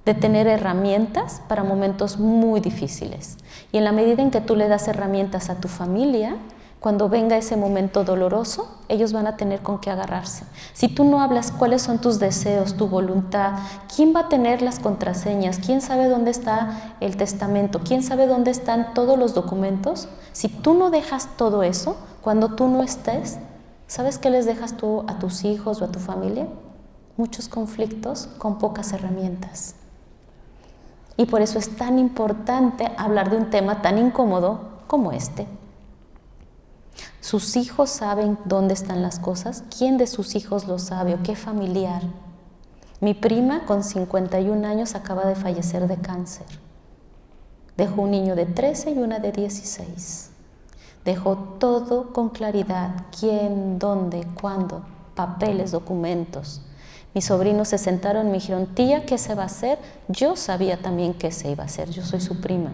Speaker 2: de tener herramientas para momentos muy difíciles. Y en la medida en que tú le das herramientas a tu familia, cuando venga ese momento doloroso, ellos van a tener con qué agarrarse. Si tú no hablas cuáles son tus deseos, tu voluntad, ¿quién va a tener las contraseñas? ¿Quién sabe dónde está el testamento? ¿Quién sabe dónde están todos los documentos? Si tú no dejas todo eso, cuando tú no estés, ¿sabes qué les dejas tú a tus hijos o a tu familia? Muchos conflictos con pocas herramientas. Y por eso es tan importante hablar de un tema tan incómodo como este. ¿Sus hijos saben dónde están las cosas? ¿Quién de sus hijos lo sabe o qué familiar? Mi prima con 51 años acaba de fallecer de cáncer. Dejó un niño de 13 y una de 16. Dejó todo con claridad, quién, dónde, cuándo, papeles, documentos. Mis sobrinos se sentaron y me dijeron, tía, ¿qué se va a hacer? Yo sabía también qué se iba a hacer, yo soy su prima.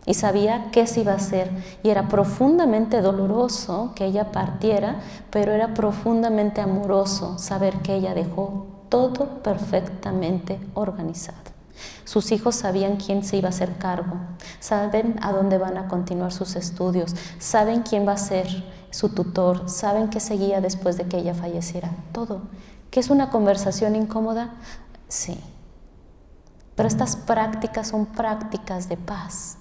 Speaker 2: Y sabía qué se iba a hacer. Y era profundamente doloroso que ella partiera, pero era profundamente amoroso saber que ella dejó todo perfectamente organizado. Sus hijos sabían quién se iba a hacer cargo, saben a dónde van a continuar sus estudios, saben quién va a ser su tutor, saben qué seguía después de que ella falleciera, todo. ¿Qué es una conversación incómoda? Sí. Pero estas prácticas son prácticas de paz,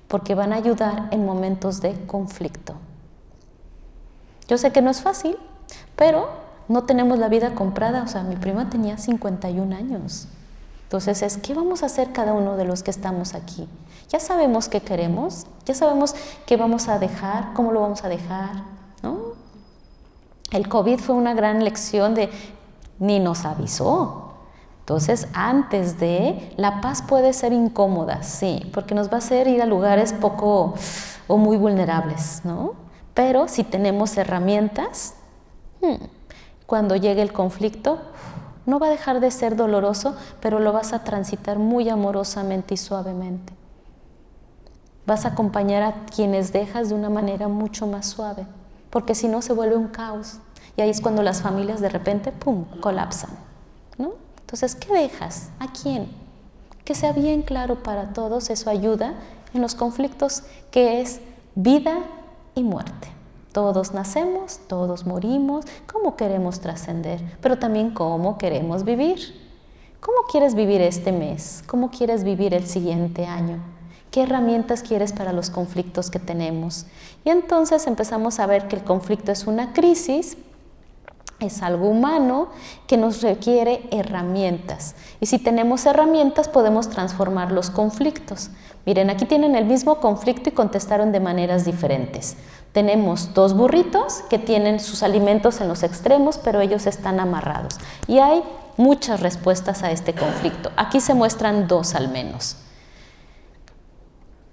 Speaker 2: porque van a ayudar en momentos de conflicto. Yo sé que no es fácil, pero no tenemos la vida comprada. O sea, mi prima tenía 51 años. Entonces ¿qué vamos a hacer cada uno de los que estamos aquí? Ya sabemos qué queremos, ya sabemos qué vamos a dejar, cómo lo vamos a dejar, ¿no? El COVID fue una gran lección de ni nos avisó. Entonces, antes de, la paz puede ser incómoda, sí, porque nos va a hacer ir a lugares poco o muy vulnerables, ¿no? Pero si tenemos herramientas, cuando llegue el conflicto, no va a dejar de ser doloroso, pero lo vas a transitar muy amorosamente y suavemente. Vas a acompañar a quienes dejas de una manera mucho más suave, porque si no se vuelve un caos. Y ahí es cuando las familias de repente, ¡pum!, colapsan, ¿no? Entonces, ¿qué dejas? ¿A quién? Que sea bien claro para todos, eso ayuda en los conflictos, que es vida y muerte. Todos nacemos, todos morimos, ¿cómo queremos trascender? Pero también cómo queremos vivir. ¿Cómo quieres vivir este mes? ¿Cómo quieres vivir el siguiente año? ¿Qué herramientas quieres para los conflictos que tenemos? Y entonces empezamos a ver que el conflicto es una crisis, es algo humano que nos requiere herramientas. Y si tenemos herramientas, podemos transformar los conflictos. Miren, aquí tienen el mismo conflicto y contestaron de maneras diferentes. Tenemos dos burritos que tienen sus alimentos en los extremos, pero ellos están amarrados. Y hay muchas respuestas a este conflicto. Aquí se muestran dos al menos.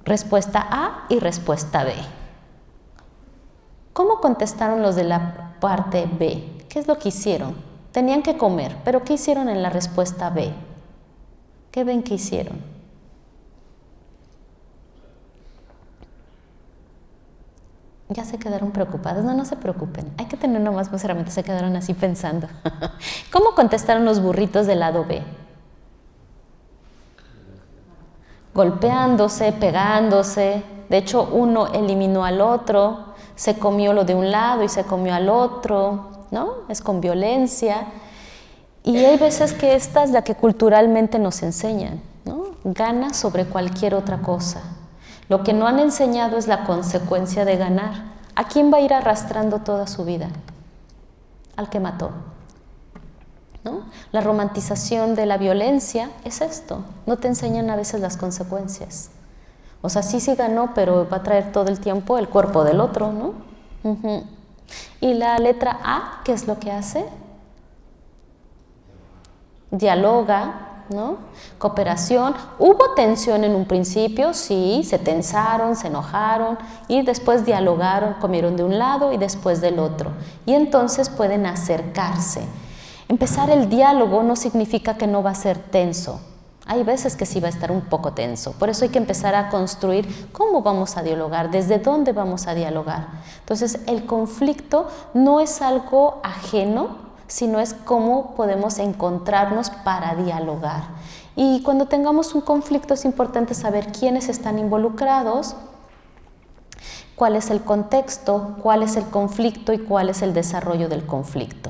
Speaker 2: Respuesta A y respuesta B. ¿Cómo contestaron los de la parte B? ¿Qué es lo que hicieron? Tenían que comer, pero ¿qué hicieron en la respuesta B? ¿Qué ven que hicieron? Ya se quedaron preocupados. No se preocupen. Hay que tener nomás más herramientas. Se quedaron así pensando. ¿Cómo contestaron los burritos del lado B? Golpeándose, pegándose. De hecho, uno eliminó al otro. Se comió lo de un lado y se comió al otro, ¿no? Es con violencia. Y hay veces que esta es la que culturalmente nos enseñan, ¿no? Gana sobre cualquier otra cosa. Lo que no han enseñado es la consecuencia de ganar. ¿A quién va a ir arrastrando toda su vida? Al que mató, ¿no? La romantización de la violencia es esto. No te enseñan a veces las consecuencias. O sea, sí ganó, pero va a traer todo el tiempo el cuerpo del otro, ¿no? Y la letra A, ¿qué es lo que hace? Dialoga, ¿no? Cooperación. Hubo tensión en un principio, sí, se tensaron, se enojaron y después dialogaron, comieron de un lado y después del otro. Y entonces pueden acercarse. Empezar el diálogo no significa que no va a ser tenso. Hay veces que sí va a estar un poco tenso. Por eso hay que empezar a construir cómo vamos a dialogar, desde dónde vamos a dialogar. Entonces, el conflicto no es algo ajeno, sino es cómo podemos encontrarnos para dialogar. Y cuando tengamos un conflicto es importante saber quiénes están involucrados, cuál es el contexto, cuál es el conflicto y cuál es el desarrollo del conflicto.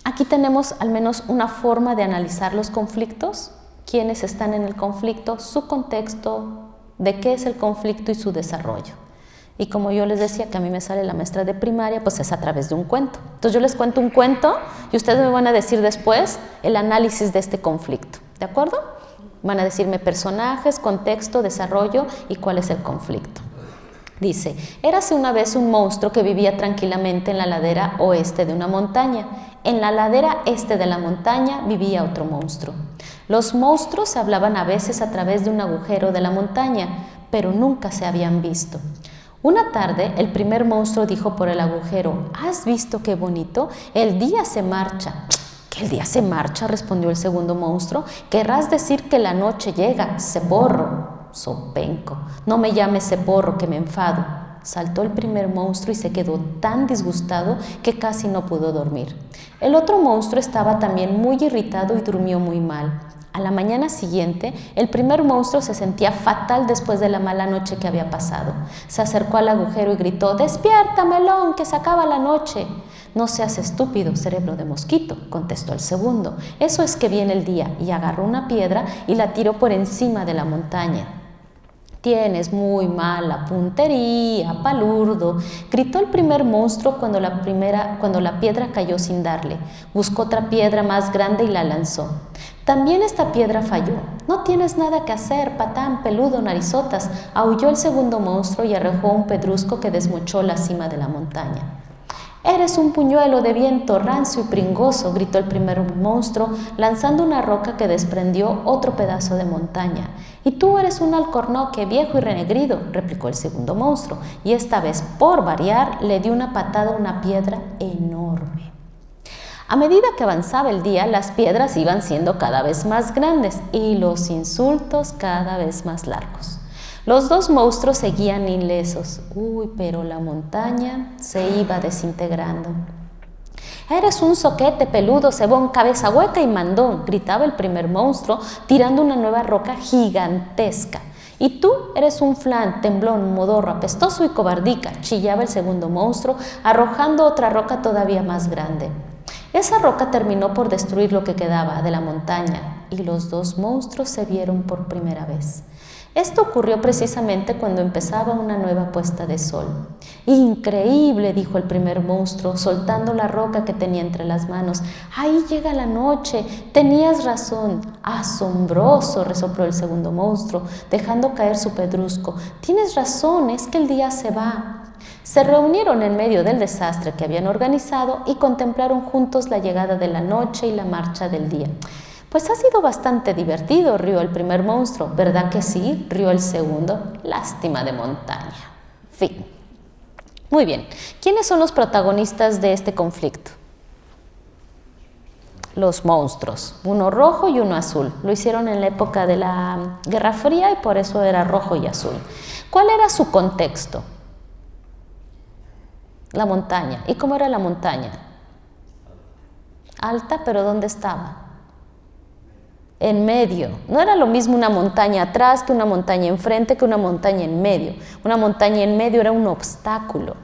Speaker 2: Aquí tenemos al menos una forma de analizar los conflictos, quiénes están en el conflicto, su contexto, de qué es el conflicto y su desarrollo. Y como yo les decía que a mí me sale la maestra de primaria, pues es a través de un cuento. Entonces yo les cuento un cuento y ustedes me van a decir después el análisis de este conflicto, ¿de acuerdo? Van a decirme personajes, contexto, desarrollo y cuál es el conflicto. Dice, érase una vez un monstruo que vivía tranquilamente en la ladera oeste de una montaña. En la ladera este de la montaña vivía otro monstruo. Los monstruos se hablaban a veces a través de un agujero de la montaña, pero nunca se habían visto. Una tarde, el primer monstruo dijo por el agujero, ¿has visto qué bonito? El día se marcha. ¿Que el día se marcha?, respondió el segundo monstruo. Querrás decir que la noche llega, ceporro. Sopenco, no me llames ceporro que me enfado. Saltó el primer monstruo y se quedó tan disgustado que casi no pudo dormir. El otro monstruo estaba también muy irritado y durmió muy mal. A la mañana siguiente, el primer monstruo se sentía fatal después de la mala noche que había pasado. Se acercó al agujero y gritó, «¡Despierta, melón, que se acaba la noche!». «No seas estúpido, cerebro de mosquito», contestó el segundo. «Eso es que viene el día», y agarró una piedra y la tiró por encima de la montaña. «Tienes muy mala puntería, palurdo», gritó el primer monstruo cuando la piedra cayó sin darle. Buscó otra piedra más grande y la lanzó. También esta piedra falló. «No tienes nada que hacer, patán, peludo, narizotas», aulló el segundo monstruo y arrojó un pedrusco que desmochó la cima de la montaña. «Eres un puñuelo de viento rancio y pringoso», gritó el primer monstruo, lanzando una roca que desprendió otro pedazo de montaña. «Y tú eres un alcornoque viejo y renegrido», replicó el segundo monstruo, y esta vez, por variar, le dio una patada a una piedra enorme. A medida que avanzaba el día, las piedras iban siendo cada vez más grandes y los insultos cada vez más largos. Los dos monstruos seguían ilesos. Pero la montaña se iba desintegrando. «Eres un soquete peludo, cebón, cabeza hueca y mandón», gritaba el primer monstruo, tirando una nueva roca gigantesca. «Y tú eres un flan, temblón, modorro, apestoso y cobardica», chillaba el segundo monstruo, arrojando otra roca todavía más grande. Esa roca terminó por destruir lo que quedaba de la montaña y los dos monstruos se vieron por primera vez. Esto ocurrió precisamente cuando empezaba una nueva puesta de sol. «Increíble», dijo el primer monstruo, soltando la roca que tenía entre las manos. «Ahí llega la noche, tenías razón». «Asombroso», resopló el segundo monstruo, dejando caer su pedrusco. «Tienes razón, es que el día se va». Se reunieron en medio del desastre que habían organizado y contemplaron juntos la llegada de la noche y la marcha del día. «Pues ha sido bastante divertido», rió el primer monstruo. «¿Verdad que sí?», rió el segundo. «Lástima de montaña». Fin. Muy bien. ¿Quiénes son los protagonistas de este conflicto? Los monstruos. Uno rojo y uno azul. Lo hicieron en la época de la Guerra Fría y por eso era rojo y azul. ¿Cuál era su contexto? La montaña. ¿Y cómo era la montaña? Alta, pero ¿dónde estaba? En medio. No era lo mismo una montaña atrás que una montaña enfrente que una montaña en medio. Una montaña en medio era un obstáculo.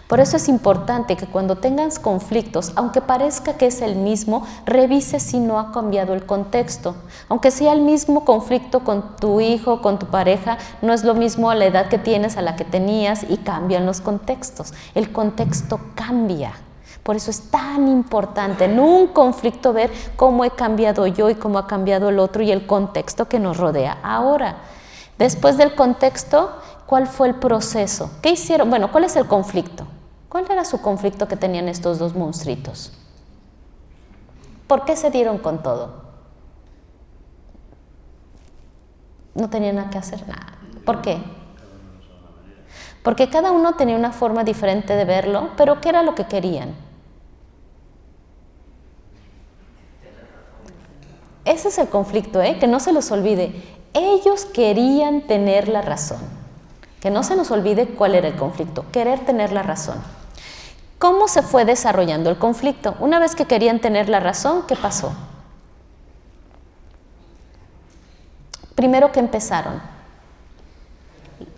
Speaker 2: Por eso es importante que cuando tengas conflictos, aunque parezca que es el mismo, revise si no ha cambiado el contexto. Aunque sea el mismo conflicto con tu hijo, con tu pareja, no es lo mismo a la edad que tienes a la que tenías y cambian los contextos. El contexto cambia. Por eso es tan importante en un conflicto ver cómo he cambiado yo y cómo ha cambiado el otro y el contexto que nos rodea ahora. Después del contexto, ¿cuál fue el proceso? ¿Qué hicieron? Bueno, ¿cuál es el conflicto? ¿Cuál era su conflicto que tenían estos dos monstruitos? ¿Por qué se dieron con todo? No tenían nada que hacer, nada. ¿Por qué? Porque cada uno tenía una forma diferente de verlo, pero ¿qué era lo que querían? Ese es el conflicto, que no se los olvide. Ellos querían tener la razón. Que no se nos olvide cuál era el conflicto, querer tener la razón. ¿Cómo se fue desarrollando el conflicto? Una vez que querían tener la razón, ¿qué pasó? Primero que empezaron,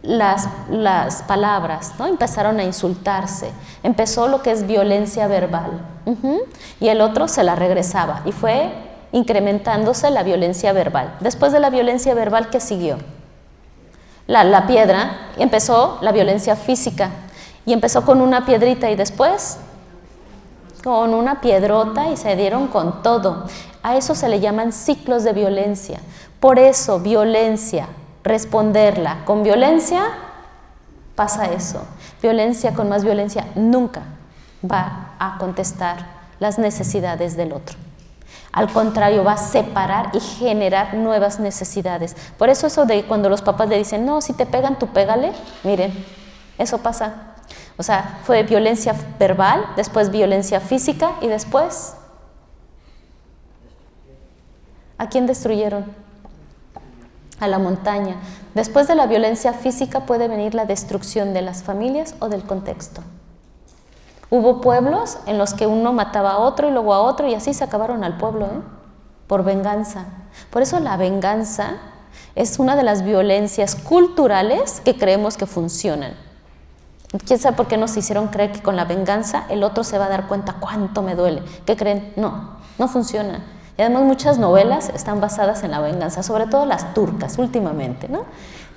Speaker 2: las palabras, ¿no? Empezaron a insultarse, empezó lo que es violencia verbal, y el otro se la regresaba, y fue incrementándose la violencia verbal. Después de la violencia verbal, ¿qué siguió? La piedra, empezó la violencia física, y empezó con una piedrita y después con una piedrota y se dieron con todo. A eso se le llaman ciclos de violencia. Por eso, violencia, responderla con violencia, pasa eso. Violencia con más violencia nunca va a contestar las necesidades del otro. Al contrario, va a separar y generar nuevas necesidades. Por eso de cuando los papás le dicen, no, si te pegan, tú pégale, miren, eso pasa. O sea, fue violencia verbal, después violencia física y después, ¿a quién destruyeron? A la montaña. Después de la violencia física puede venir la destrucción de las familias o del contexto. Hubo pueblos en los que uno mataba a otro y luego a otro y así se acabaron al pueblo, por venganza. Por eso la venganza es una de las violencias culturales que creemos que funcionan. ¿Quién sabe por qué nos hicieron creer que con la venganza el otro se va a dar cuenta cuánto me duele? ¿Qué creen? No funciona. Y además muchas novelas están basadas en la venganza, sobre todo las turcas últimamente, ¿no?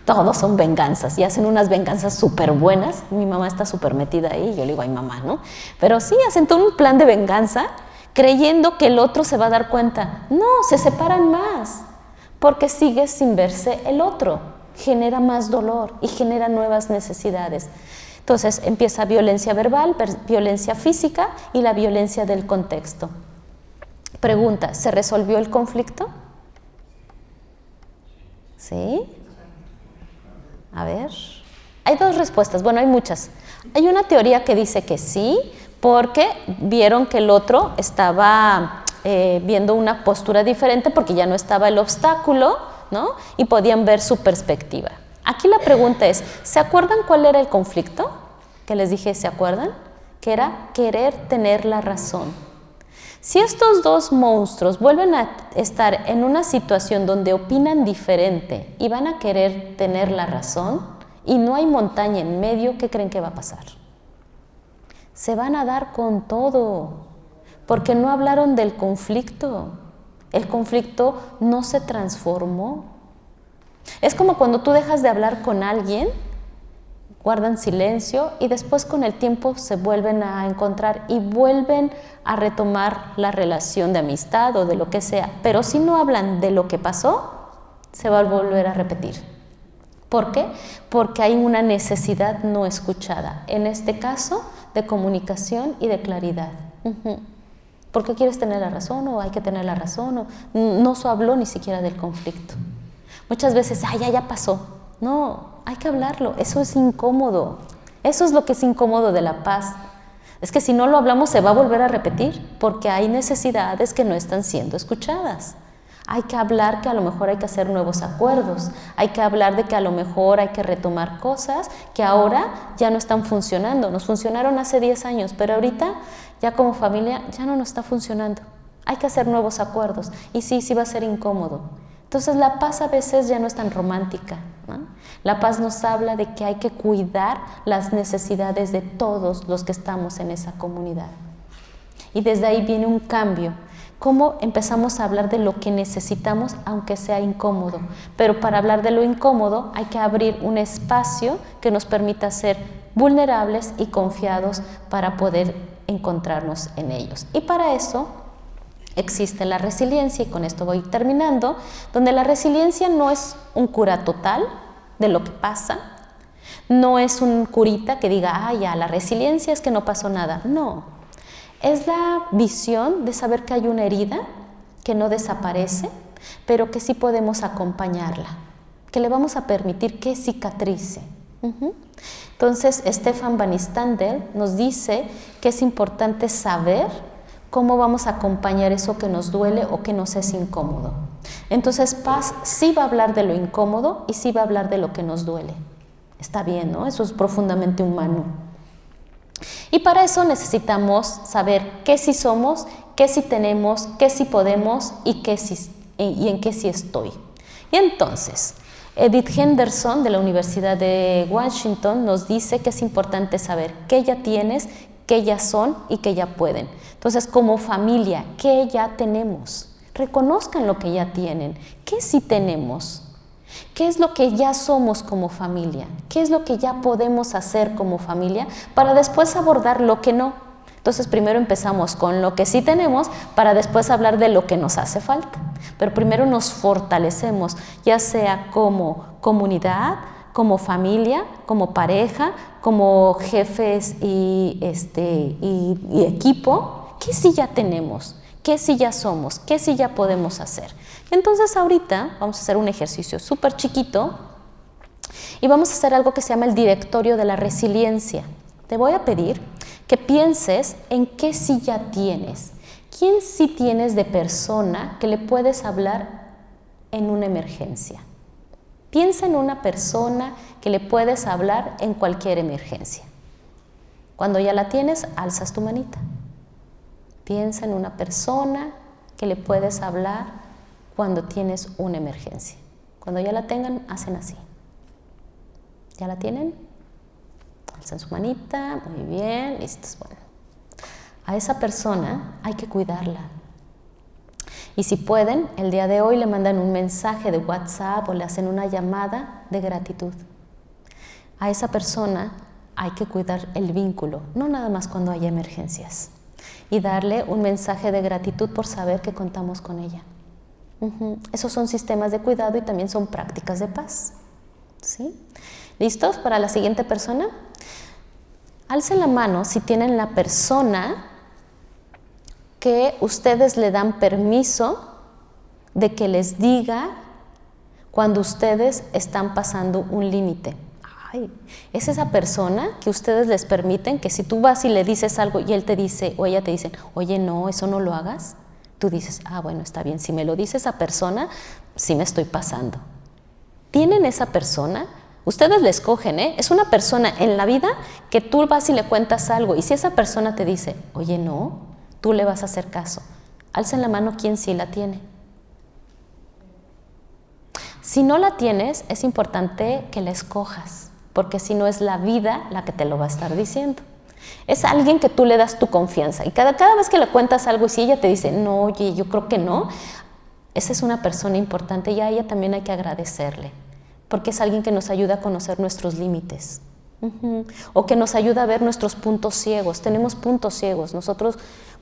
Speaker 2: Todos son venganzas y hacen unas venganzas súper buenas. Mi mamá está súper metida ahí, yo le digo, ay mamá, ¿no? Pero sí, hacen todo un plan de venganza creyendo que el otro se va a dar cuenta. No, se separan más, porque sigue sin verse el otro. Genera más dolor y genera nuevas necesidades. Entonces empieza violencia verbal, violencia física y la violencia del contexto. Pregunta, ¿se resolvió el conflicto? ¿Sí? A ver, hay dos respuestas, bueno, hay muchas. Hay una teoría que dice que sí, porque vieron que el otro estaba viendo una postura diferente porque ya no estaba el obstáculo, ¿no? Y podían ver su perspectiva. Aquí la pregunta es, ¿se acuerdan cuál era el conflicto? Que les dije, ¿se acuerdan? Que era querer tener la razón. Si estos dos monstruos vuelven a estar en una situación donde opinan diferente y van a querer tener la razón y no hay montaña en medio, ¿qué creen que va a pasar? Se van a dar con todo, porque no hablaron del conflicto. El conflicto no se transformó. Es como cuando tú dejas de hablar con alguien, guardan silencio y después con el tiempo se vuelven a encontrar y vuelven a retomar la relación de amistad o de lo que sea. Pero si no hablan de lo que pasó, se va a volver a repetir. ¿Por qué? Porque hay una necesidad no escuchada, en este caso de comunicación y de claridad. ¿Por qué quieres tener la razón o hay que tener la razón? O no se habló ni siquiera del conflicto. Muchas veces, ya pasó. No, hay que hablarlo, eso es incómodo. Eso es lo que es incómodo de la paz. Es que si no lo hablamos se va a volver a repetir porque hay necesidades que no están siendo escuchadas. Hay que hablar que a lo mejor hay que hacer nuevos acuerdos. Hay que hablar de que a lo mejor hay que retomar cosas que ahora ya no están funcionando. Nos funcionaron hace 10 años, pero ahorita ya como familia ya no nos está funcionando. Hay que hacer nuevos acuerdos y sí va a ser incómodo. Entonces la paz a veces ya no es tan romántica, ¿no? La paz nos habla de que hay que cuidar las necesidades de todos los que estamos en esa comunidad. Y desde ahí viene un cambio. Cómo empezamos a hablar de lo que necesitamos, aunque sea incómodo. Pero para hablar de lo incómodo hay que abrir un espacio que nos permita ser vulnerables y confiados para poder encontrarnos en ellos. Y para eso existe la resiliencia, y con esto voy terminando, donde la resiliencia no es un cura total de lo que pasa, no es un curita que diga, ya, la resiliencia es que no pasó nada. No, es la visión de saber que hay una herida que no desaparece, pero que sí podemos acompañarla, que le vamos a permitir que cicatrice. Entonces, Stefan Van Istandel nos dice que es importante saber cómo vamos a acompañar eso que nos duele o que nos es incómodo. Entonces, Paz sí va a hablar de lo incómodo y sí va a hablar de lo que nos duele. Está bien, ¿no? Eso es profundamente humano. Y para eso necesitamos saber qué sí somos, qué sí tenemos, qué sí podemos y en qué sí estoy. Y entonces, Edith Henderson de la Universidad de Washington nos dice que es importante saber qué ya tienes, qué ya son y qué ya pueden. Entonces, como familia, ¿qué ya tenemos? Reconozcan lo que ya tienen. ¿Qué sí tenemos? ¿Qué es lo que ya somos como familia? ¿Qué es lo que ya podemos hacer como familia para después abordar lo que no? Entonces, primero empezamos con lo que sí tenemos para después hablar de lo que nos hace falta. Pero primero nos fortalecemos, ya sea como comunidad, como familia, como pareja, como jefes y equipo. ¿Qué sí ya tenemos? ¿Qué sí ya somos? ¿Qué sí ya podemos hacer? Entonces ahorita vamos a hacer un ejercicio súper chiquito y vamos a hacer algo que se llama el directorio de la resiliencia. Te voy a pedir que pienses en qué sí ya tienes. ¿Quién sí tienes de persona que le puedes hablar en una emergencia? Piensa en una persona que le puedes hablar en cualquier emergencia. Cuando ya la tienes, alzas tu manita. Piensa en una persona que le puedes hablar cuando tienes una emergencia. Cuando ya la tengan, hacen así. ¿Ya la tienen? Alzan su manita, muy bien, listos. Bueno, a esa persona hay que cuidarla. Y si pueden, el día de hoy le mandan un mensaje de WhatsApp o le hacen una llamada de gratitud. A esa persona hay que cuidar el vínculo, no nada más cuando haya emergencias. Y darle un mensaje de gratitud por saber que contamos con ella. Esos son sistemas de cuidado y también son prácticas de paz. ¿Sí? ¿Listos para la siguiente persona? Alcen la mano si tienen la persona que ustedes le dan permiso de que les diga cuando ustedes están pasando un límite. Es esa persona que ustedes les permiten que si tú vas y le dices algo y él te dice o ella te dice, oye, no, eso no lo hagas, tú dices, bueno, está bien, si me lo dice esa persona, sí me estoy pasando. ¿Tienen esa persona? Ustedes la escogen, ¿eh? Es una persona en la vida que tú vas y le cuentas algo y si esa persona te dice, oye, no, tú le vas a hacer caso. Alcen la mano quien sí la tiene. Si no la tienes, es importante que la escojas, porque si no es la vida la que te lo va a estar diciendo. Es alguien que tú le das tu confianza y cada vez que le cuentas algo y si ella te dice, no, oye, yo creo que no, esa es una persona importante y a ella también hay que agradecerle, porque es alguien que nos ayuda a conocer nuestros límites. O que nos ayuda a ver nuestros puntos ciegos. Tenemos puntos ciegos, nosotros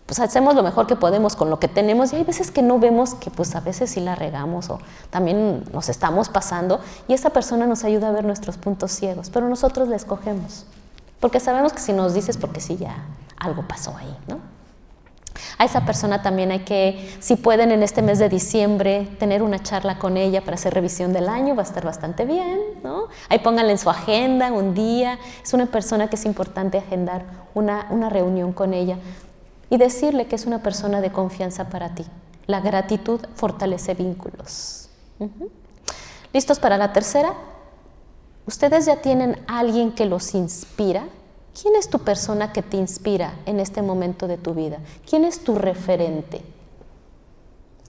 Speaker 2: pues hacemos lo mejor que podemos con lo que tenemos y hay veces que no vemos que pues a veces sí la regamos o también nos estamos pasando y esa persona nos ayuda a ver nuestros puntos ciegos, pero nosotros la escogemos porque sabemos que si nos dices porque sí ya algo pasó ahí, ¿no? A esa persona también hay que, si pueden en este mes de diciembre, tener una charla con ella para hacer revisión del año, va a estar bastante bien, ¿no? Ahí pónganle en su agenda un día, es una persona que es importante agendar una reunión con ella y decirle que es una persona de confianza para ti. La gratitud fortalece vínculos. ¿Listos para la tercera? ¿Ustedes ya tienen a alguien que los inspira? ¿Quién es tu persona que te inspira en este momento de tu vida? ¿Quién es tu referente?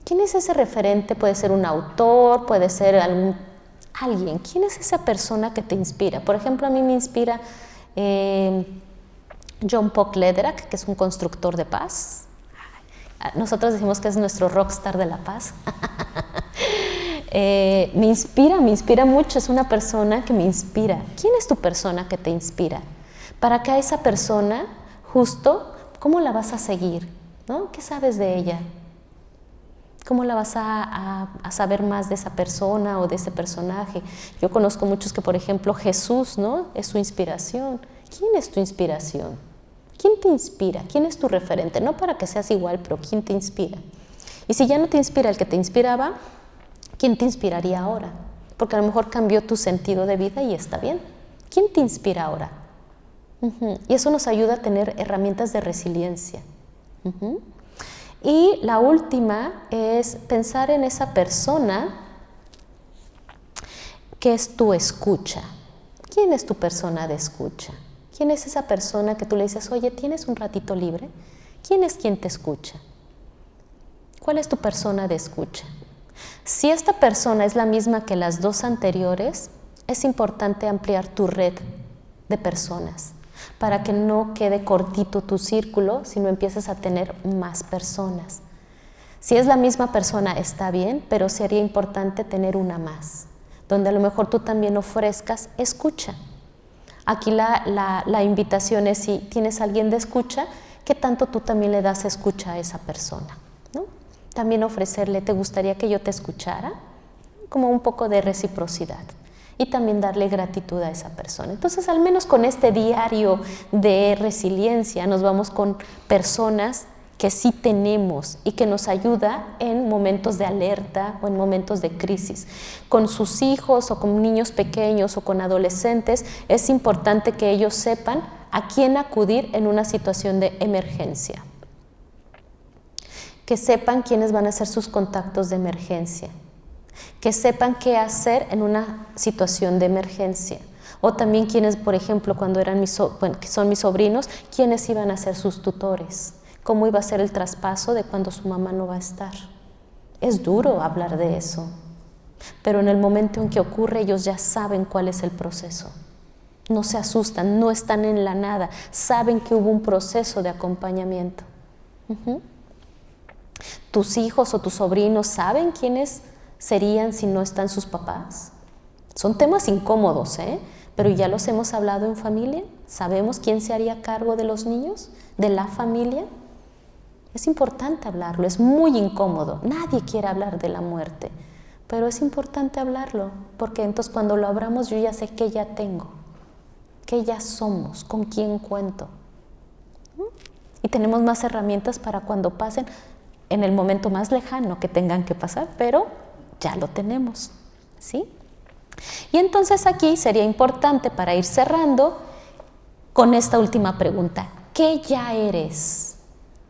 Speaker 2: ¿Quién es ese referente? Puede ser un autor, puede ser alguien. ¿Quién es esa persona que te inspira? Por ejemplo, a mí me inspira John Paul Lederach, que es un constructor de paz. Nosotros decimos que es nuestro rockstar de la paz. Me inspira mucho, es una persona que me inspira. ¿Quién es tu persona que te inspira? Para que a esa persona, justo, ¿cómo la vas a seguir? ¿No? ¿Qué sabes de ella? ¿Cómo la vas a saber más de esa persona o de ese personaje? Yo conozco muchos que, por ejemplo, Jesús, ¿no? Es su inspiración. ¿Quién es tu inspiración? ¿Quién te inspira? ¿Quién es tu referente? No para que seas igual, pero ¿quién te inspira? Y si ya no te inspira el que te inspiraba, ¿quién te inspiraría ahora? Porque a lo mejor cambió tu sentido de vida y está bien. ¿Quién te inspira ahora? Y eso nos ayuda a tener herramientas de resiliencia. Y la última es pensar en esa persona que es tu escucha. ¿Quién es tu persona de escucha? ¿Quién es esa persona que tú le dices, oye, ¿tienes un ratito libre? ¿Quién es quien te escucha? ¿Cuál es tu persona de escucha? Si esta persona es la misma que las dos anteriores, es importante ampliar tu red de personas para que no quede cortito tu círculo, sino empieces a tener más personas. Si es la misma persona, está bien, pero sería importante tener una más, donde a lo mejor tú también ofrezcas escucha. Aquí la invitación es, si tienes a alguien de escucha, ¿qué tanto tú también le das escucha a esa persona? ¿No? También ofrecerle, ¿te gustaría que yo te escuchara? Como un poco de reciprocidad. Y también darle gratitud a esa persona. Entonces, al menos con este diario de resiliencia, nos vamos con personas que sí tenemos y que nos ayuda en momentos de alerta o en momentos de crisis. Con sus hijos o con niños pequeños o con adolescentes, es importante que ellos sepan a quién acudir en una situación de emergencia. Que sepan quiénes van a ser sus contactos de emergencia. Que sepan qué hacer en una situación de emergencia. O también quienes, por ejemplo, cuando eran que son mis sobrinos, quiénes iban a ser sus tutores. Cómo iba a ser el traspaso de cuando su mamá no va a estar. Es duro hablar de eso, pero en el momento en que ocurre ellos ya saben cuál es el proceso. No se asustan, no están en la nada, saben que hubo un proceso de acompañamiento. ¿Tus hijos o tus sobrinos saben quiénes serían si no están sus papás? Son temas incómodos, pero ya los hemos hablado en familia. ¿Sabemos quién se haría cargo de los niños, de la familia? Es importante hablarlo, es muy incómodo. Nadie quiere hablar de la muerte, pero es importante hablarlo, porque entonces cuando lo abramos yo ya sé qué ya tengo, qué ya somos, con quién cuento. Y tenemos más herramientas para cuando pasen en el momento más lejano que tengan que pasar, pero ya lo tenemos, ¿sí? Y entonces aquí sería importante para ir cerrando con esta última pregunta. ¿Qué ya eres?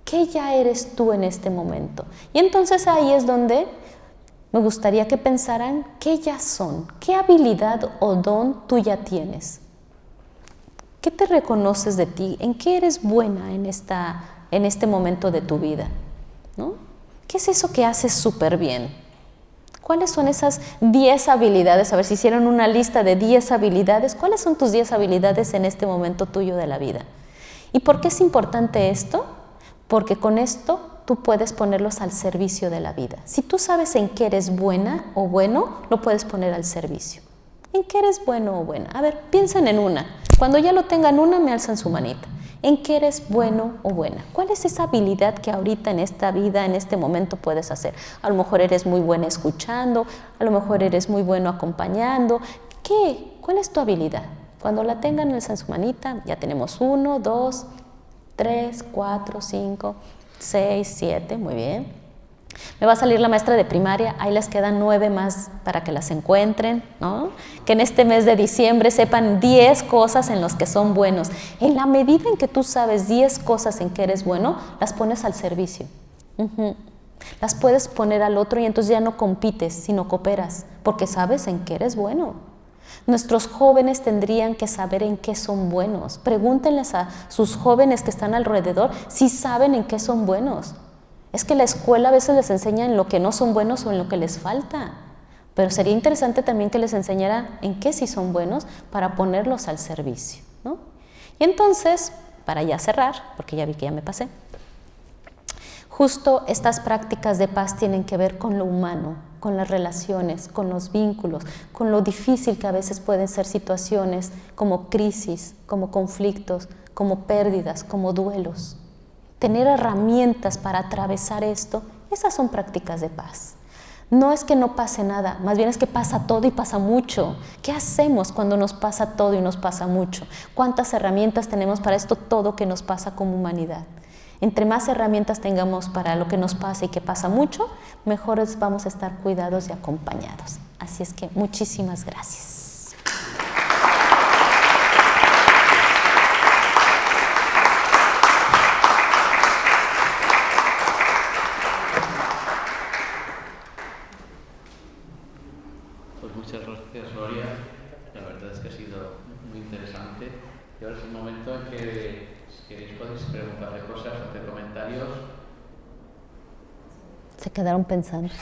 Speaker 2: ¿Qué ya eres tú en este momento? Y entonces ahí es donde me gustaría que pensaran qué ya son, qué habilidad o don tú ya tienes. ¿Qué te reconoces de ti? ¿En qué eres buena en este momento de tu vida? ¿No? ¿Qué es eso que haces súper bien? ¿Cuáles son esas 10 habilidades? A ver, si hicieron una lista de 10 habilidades, ¿cuáles son tus 10 habilidades en este momento tuyo de la vida? ¿Y por qué es importante esto? Porque con esto tú puedes ponerlos al servicio de la vida. Si tú sabes en qué eres buena o bueno, lo puedes poner al servicio. ¿En qué eres bueno o buena? A ver, piensen en una. Cuando ya lo tengan una, me alzan su manita. ¿En qué eres bueno o buena? ¿Cuál es esa habilidad que ahorita en esta vida, en este momento puedes hacer? A lo mejor eres muy buena escuchando, a lo mejor eres muy bueno acompañando. ¿Qué? ¿Cuál es tu habilidad? Cuando la tengan, alzan su manita. Ya tenemos 1, 2, 3, 4, 5, 6, 7, muy bien. Me va a salir la maestra de primaria, ahí les quedan 9 más para que las encuentren, ¿no? Que en este mes de diciembre sepan 10 cosas en las que son buenos. En la medida en que tú sabes 10 cosas en que eres bueno, las pones al servicio. Las puedes poner al otro y entonces ya no compites, sino cooperas, porque sabes en qué eres bueno. Nuestros jóvenes tendrían que saber en qué son buenos. Pregúntenles a sus jóvenes que están alrededor si saben en qué son buenos. Es que la escuela a veces les enseña en lo que no son buenos o en lo que les falta. Pero sería interesante también que les enseñara en qué sí son buenos para ponerlos al servicio, ¿no? Y entonces, para ya cerrar, porque ya vi que ya me pasé, justo estas prácticas de paz tienen que ver con lo humano, con las relaciones, con los vínculos, con lo difícil que a veces pueden ser situaciones como crisis, como conflictos, como pérdidas, como duelos. Tener herramientas para atravesar esto, esas son prácticas de paz. No es que no pase nada, más bien es que pasa todo y pasa mucho. ¿Qué hacemos cuando nos pasa todo y nos pasa mucho? ¿Cuántas herramientas tenemos para esto todo que nos pasa como humanidad? Entre más herramientas tengamos para lo que nos pasa y que pasa mucho, mejores vamos a estar cuidados y acompañados. Así es que muchísimas gracias.
Speaker 1: Pues muchas gracias, Gloria. La verdad es que ha sido muy interesante. Y ahora es el momento en que, si queréis, podéis preguntarle cosas, hacer comentarios.
Speaker 2: Se quedaron pensando.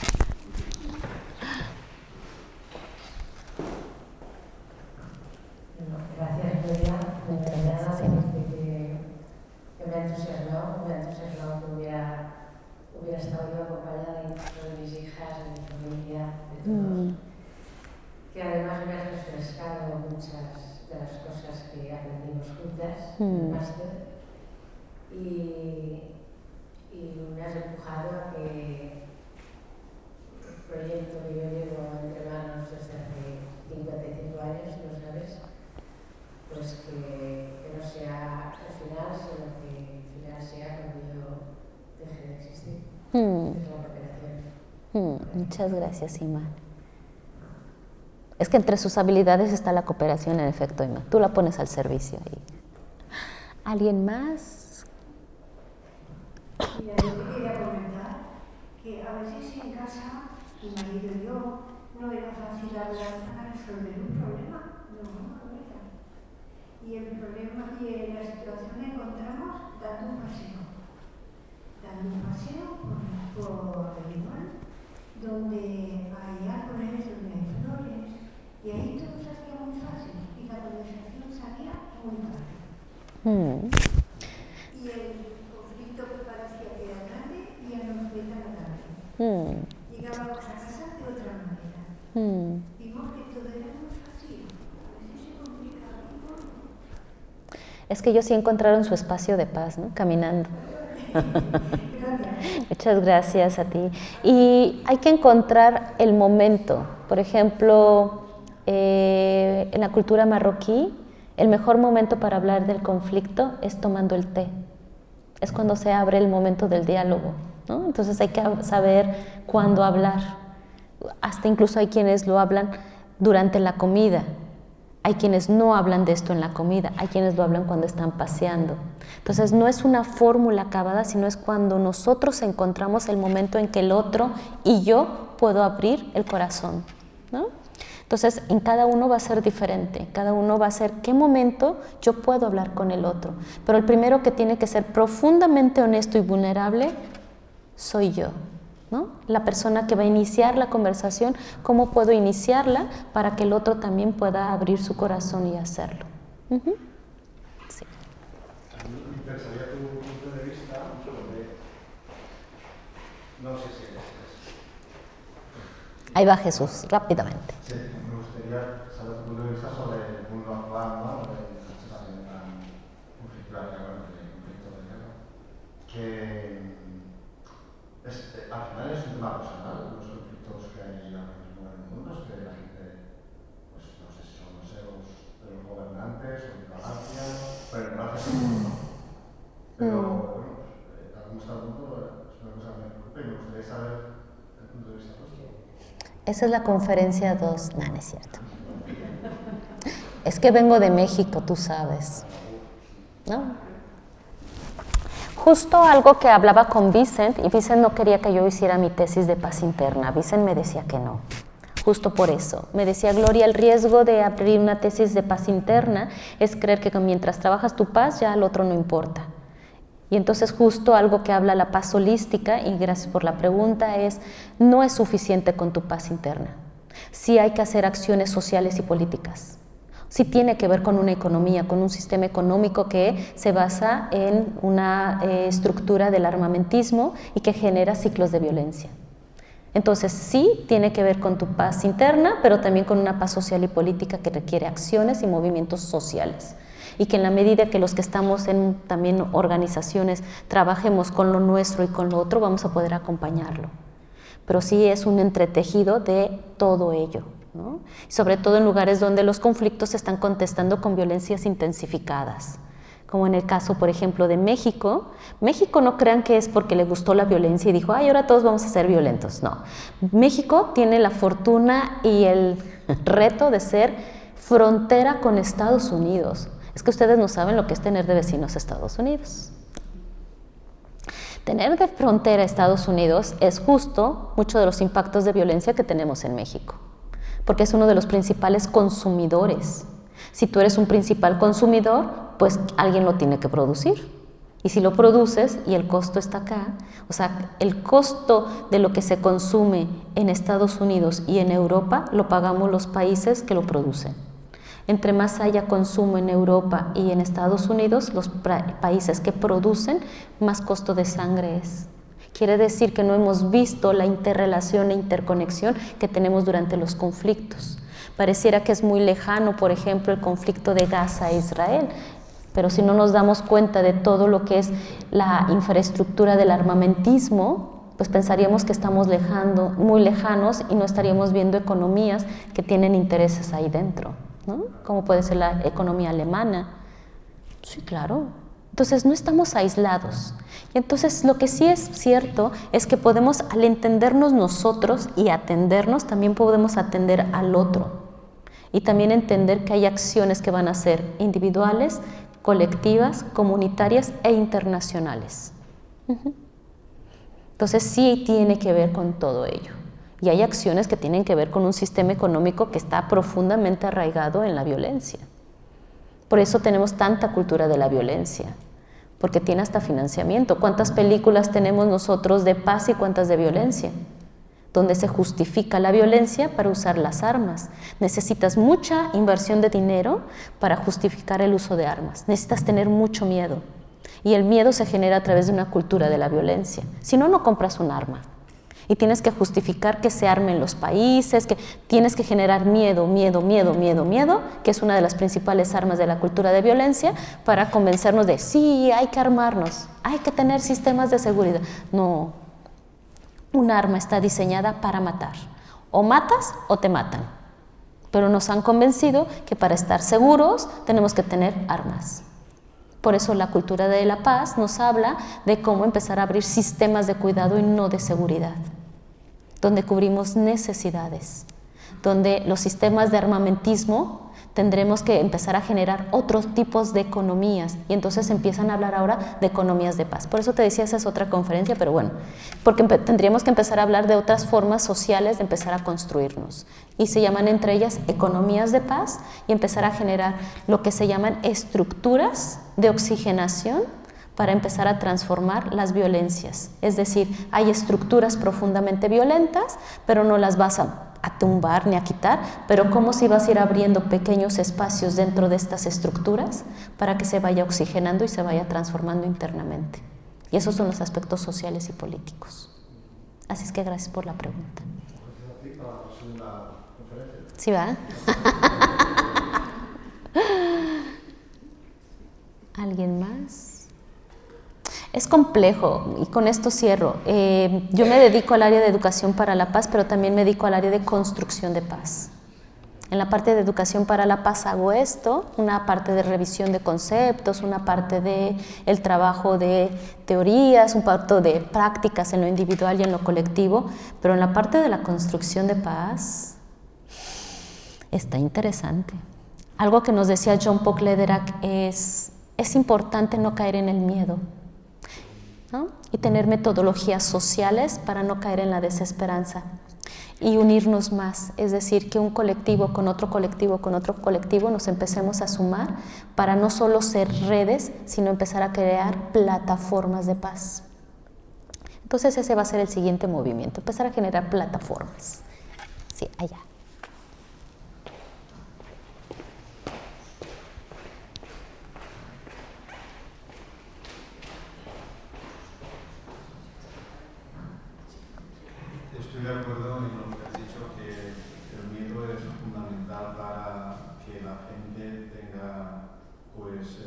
Speaker 4: Gracias, Gloria.
Speaker 2: Muchas gracias,
Speaker 4: que me ha entusiasmado que hubiera estado yo acompañada de mis hijas, de mi familia, de todos. Que además me has refrescado muchas de las cosas que aprendimos juntas en el máster y me has empujado a que el proyecto que yo llevo entre manos desde hace 55 años, si lo sabes, pues que no sea al final, sino que al final sea cuando yo deje de existir. Es la cooperación.
Speaker 2: Muchas gracias, Ima. Es que entre sus habilidades está la cooperación, en efecto, Ima. Tú la pones al servicio ahí. ¿Alguien más?
Speaker 5: Mira, yo te quería comentar que a veces en casa, mi marido y yo, no era fácil hablar para resolver un problema. No era. Y el problema y en la situación la encontramos dando un paseo. Dando un paseo por el igual, donde hay árboles, donde hay flores, y ahí todo se hacía muy fácil y la conversación salía muy fácil. Y el conflicto que parecía que era grande ya no fue tan grande. Llegábamos a casa de otra manera. Vimos que todo era muy fácil. A veces se complicaba un poco.
Speaker 2: Es que ellos sí encontraron su espacio de paz, ¿no? Caminando. Muchas gracias a ti. Y hay que encontrar el momento. Por ejemplo, en la cultura marroquí, el mejor momento para hablar del conflicto es tomando el té. Es cuando se abre el momento del diálogo, ¿no? Entonces hay que saber cuándo hablar. Hasta incluso hay quienes lo hablan durante la comida. Hay quienes no hablan de esto en la comida, hay quienes lo hablan cuando están paseando. Entonces no es una fórmula acabada, sino es cuando nosotros encontramos el momento en que el otro y yo puedo abrir el corazón, ¿no? Entonces en cada uno va a ser diferente, cada uno va a ser qué momento yo puedo hablar con el otro. Pero el primero que tiene que ser profundamente honesto y vulnerable soy yo, ¿no? La persona que va a iniciar la conversación, ¿cómo puedo iniciarla para que el otro también pueda abrir su corazón y hacerlo? Sí.
Speaker 6: A mí me interesaría tu punto de vista sobre, no sé si es.
Speaker 2: Ahí va Jesús, rápidamente.
Speaker 6: Sí, me gustaría saber tu punto de vista sobre el mundo actual, ¿no? De la situación tan conflictual que hablamos de conflicto de guerra, que al final es un tema personal, los conflictos que hay ahora mismo en el mundo, es que la gente, pues no sé si son los egos de los gobernantes o de Galacia, pero no hace sentido. Pero bueno, como está el mundo, es una cosa que me preocupa y me gustaría saber el punto de vista vuestro.
Speaker 2: Esa es la conferencia 2, no es cierto. Es que vengo de México, tú sabes, ¿no? Justo algo que hablaba con Vicent, y Vicent no quería que yo hiciera mi tesis de paz interna. Vicent me decía que no, justo por eso. Me decía, Gloria, el riesgo de abrir una tesis de paz interna es creer que mientras trabajas tu paz ya al otro no importa. Y entonces justo algo que habla la paz holística, y gracias por la pregunta, es no es suficiente con tu paz interna. Sí hay que hacer acciones sociales y políticas. Sí tiene que ver con una economía, con un sistema económico que se basa en una estructura del armamentismo y que genera ciclos de violencia. Entonces sí tiene que ver con tu paz interna, pero también con una paz social y política que requiere acciones y movimientos sociales. Y que en la medida que los que estamos en también organizaciones trabajemos con lo nuestro y con lo otro, vamos a poder acompañarlo. Pero sí es un entretejido de todo ello, ¿no? Sobre todo en lugares donde los conflictos se están contestando con violencias intensificadas. Como en el caso, por ejemplo, de México. México, no crean que es porque le gustó la violencia y dijo, ay, ahora todos vamos a ser violentos. No. México tiene la fortuna y el reto de ser frontera con Estados Unidos. Es que ustedes no saben lo que es tener de vecinos a Estados Unidos. Tener de frontera a Estados Unidos es justo muchos de los impactos de violencia que tenemos en México, porque es uno de los principales consumidores. Si tú eres un principal consumidor, pues alguien lo tiene que producir. Y si lo produces y el costo está acá, o sea, el costo de lo que se consume en Estados Unidos y en Europa lo pagamos los países que lo producen. Entre más haya consumo en Europa y en Estados Unidos, los países que producen, más costo de sangre es. Quiere decir que no hemos visto la interrelación e interconexión que tenemos durante los conflictos. Pareciera que es muy lejano, por ejemplo, el conflicto de Gaza e Israel, pero si no nos damos cuenta de todo lo que es la infraestructura del armamentismo, pues pensaríamos que estamos muy lejanos y no estaríamos viendo economías que tienen intereses ahí dentro, ¿no? Como puede ser la economía alemana. Sí, claro. Entonces no estamos aislados. Y entonces lo que sí es cierto es que podemos, al entendernos nosotros y atendernos, también podemos atender al otro. Y también entender que hay acciones que van a ser individuales, colectivas, comunitarias e internacionales. Entonces sí tiene que ver con todo ello. Y hay acciones que tienen que ver con un sistema económico que está profundamente arraigado en la violencia. Por eso tenemos tanta cultura de la violencia, porque tiene hasta financiamiento. ¿Cuántas películas tenemos nosotros de paz y cuántas de violencia? Donde se justifica la violencia para usar las armas. Necesitas mucha inversión de dinero para justificar el uso de armas. Necesitas tener mucho miedo. Y el miedo se genera a través de una cultura de la violencia. Si no, no compras un arma. Y tienes que justificar que se armen los países, que tienes que generar miedo, que es una de las principales armas de la cultura de violencia, para convencernos de, sí, hay que armarnos, hay que tener sistemas de seguridad. No, un arma está diseñada para matar. O matas o te matan. Pero nos han convencido que para estar seguros tenemos que tener armas. Por eso la cultura de la paz nos habla de cómo empezar a abrir sistemas de cuidado y no de seguridad, donde cubrimos necesidades, donde los sistemas de armamentismo tendremos que empezar a generar otros tipos de economías, y entonces empiezan a hablar ahora de economías de paz. Por eso te decía, esa es otra conferencia, pero bueno, porque tendríamos que empezar a hablar de otras formas sociales de empezar a construirnos, y se llaman entre ellas economías de paz, y empezar a generar lo que se llaman estructuras de oxigenación para empezar a transformar las violencias. Es decir, hay estructuras profundamente violentas, pero no las vas a tumbar ni a quitar, pero cómo si vas a ir abriendo pequeños espacios dentro de estas estructuras para que se vaya oxigenando y se vaya transformando internamente. Y esos son los aspectos sociales y políticos. Así es que gracias por la pregunta. ¿Sí va? ¿Alguien más? Es complejo, y con esto cierro. Yo me dedico al área de educación para la paz, pero también me dedico al área de construcción de paz. En la parte de educación para la paz hago esto, una parte de revisión de conceptos, una parte de el trabajo de teorías, un parte de prácticas en lo individual y en lo colectivo, pero en la parte de la construcción de paz está interesante. Algo que nos decía John Poke-Lederach es importante no caer en el miedo, ¿no? Y tener metodologías sociales para no caer en la desesperanza y unirnos más, es decir, que un colectivo con otro colectivo con otro colectivo nos empecemos a sumar para no solo ser redes, sino empezar a crear plataformas de paz. Entonces ese va a ser el siguiente movimiento, empezar a generar plataformas. Sí, allá.
Speaker 7: estoy de acuerdo en lo que has dicho, que el miedo es fundamental para que la gente tenga, pues,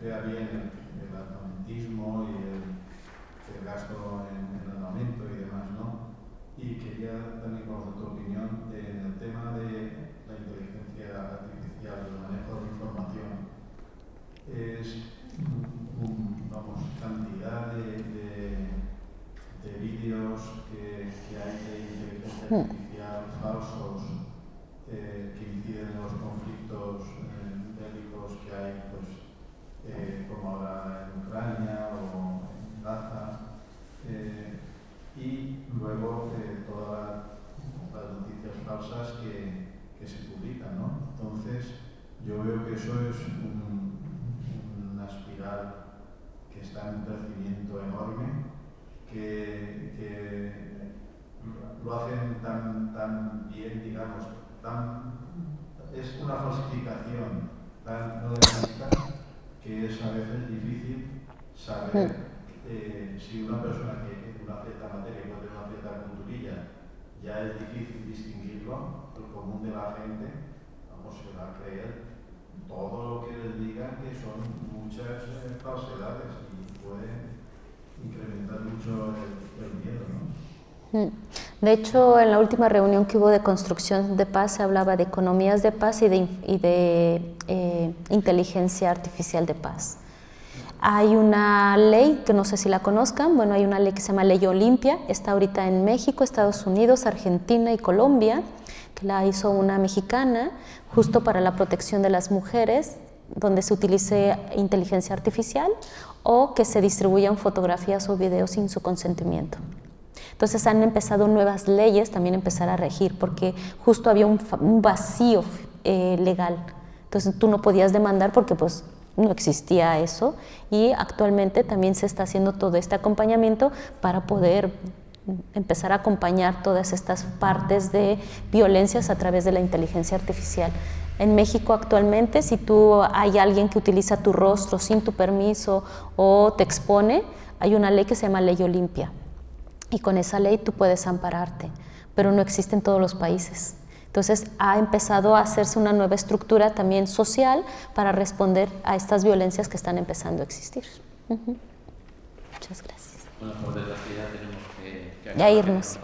Speaker 7: vea bien el armamentismo y el gasto en armamento y demás, ¿no? Y quería también conocer tu opinión en el tema de la inteligencia artificial, el manejo de información. Es, vamos, cantidad de vídeos que hay de inteligencia artificial falsos que inciden en los conflictos bélicos que hay, pues, como ahora en Ucrania o en Gaza, y luego todas las noticias falsas que se publican, ¿no? Entonces, yo veo que eso es una espiral que está en un crecimiento enorme, que lo hacen tan bien, digamos, es una falsificación tan no realista que es a veces difícil saber si una persona que en una cierta materia puede tener una cierta culturilla, ya es difícil distinguirlo. El común de la gente, vamos, se va a creer todo lo que les digan, que son muchas falsedades y pueden incrementar mucho el miedo, ¿no?
Speaker 2: De hecho, en la última reunión que hubo de construcción de paz se hablaba de economías de paz y de inteligencia artificial de paz. Hay una ley que no sé si la conozcan, bueno, hay una ley que se llama Ley Olimpia, está ahorita en México, Estados Unidos, Argentina y Colombia, que la hizo una mexicana, justo para la protección de las mujeres, donde se utilice inteligencia artificial o que se distribuyan fotografías o videos sin su consentimiento. Entonces han empezado nuevas leyes también empezar a regir, porque justo había un vacío legal. Entonces tú no podías demandar porque pues no existía eso, y actualmente también se está haciendo todo este acompañamiento para poder empezar a acompañar todas estas partes de violencias a través de la inteligencia artificial. En México actualmente, si hay alguien que utiliza tu rostro sin tu permiso o te expone, hay una ley que se llama Ley Olimpia, y con esa ley tú puedes ampararte, pero no existe en todos los países. Entonces ha empezado a hacerse una nueva estructura también social para responder a estas violencias que están empezando a existir. Muchas gracias.
Speaker 1: Bueno, por desgracia tenemos que
Speaker 2: ya irnos.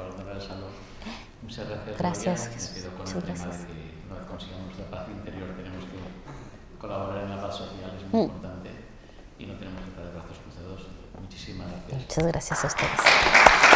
Speaker 1: Muchas gracias.
Speaker 2: Gracias,
Speaker 1: Jesús. Me quedo con
Speaker 2: muchas
Speaker 1: el tema
Speaker 2: gracias.
Speaker 1: de que una vez consigamos la paz interior tenemos que colaborar en la paz social, es muy importante, y no tenemos que estar de brazos cruzados. Muchísimas gracias.
Speaker 2: Muchas gracias a ustedes.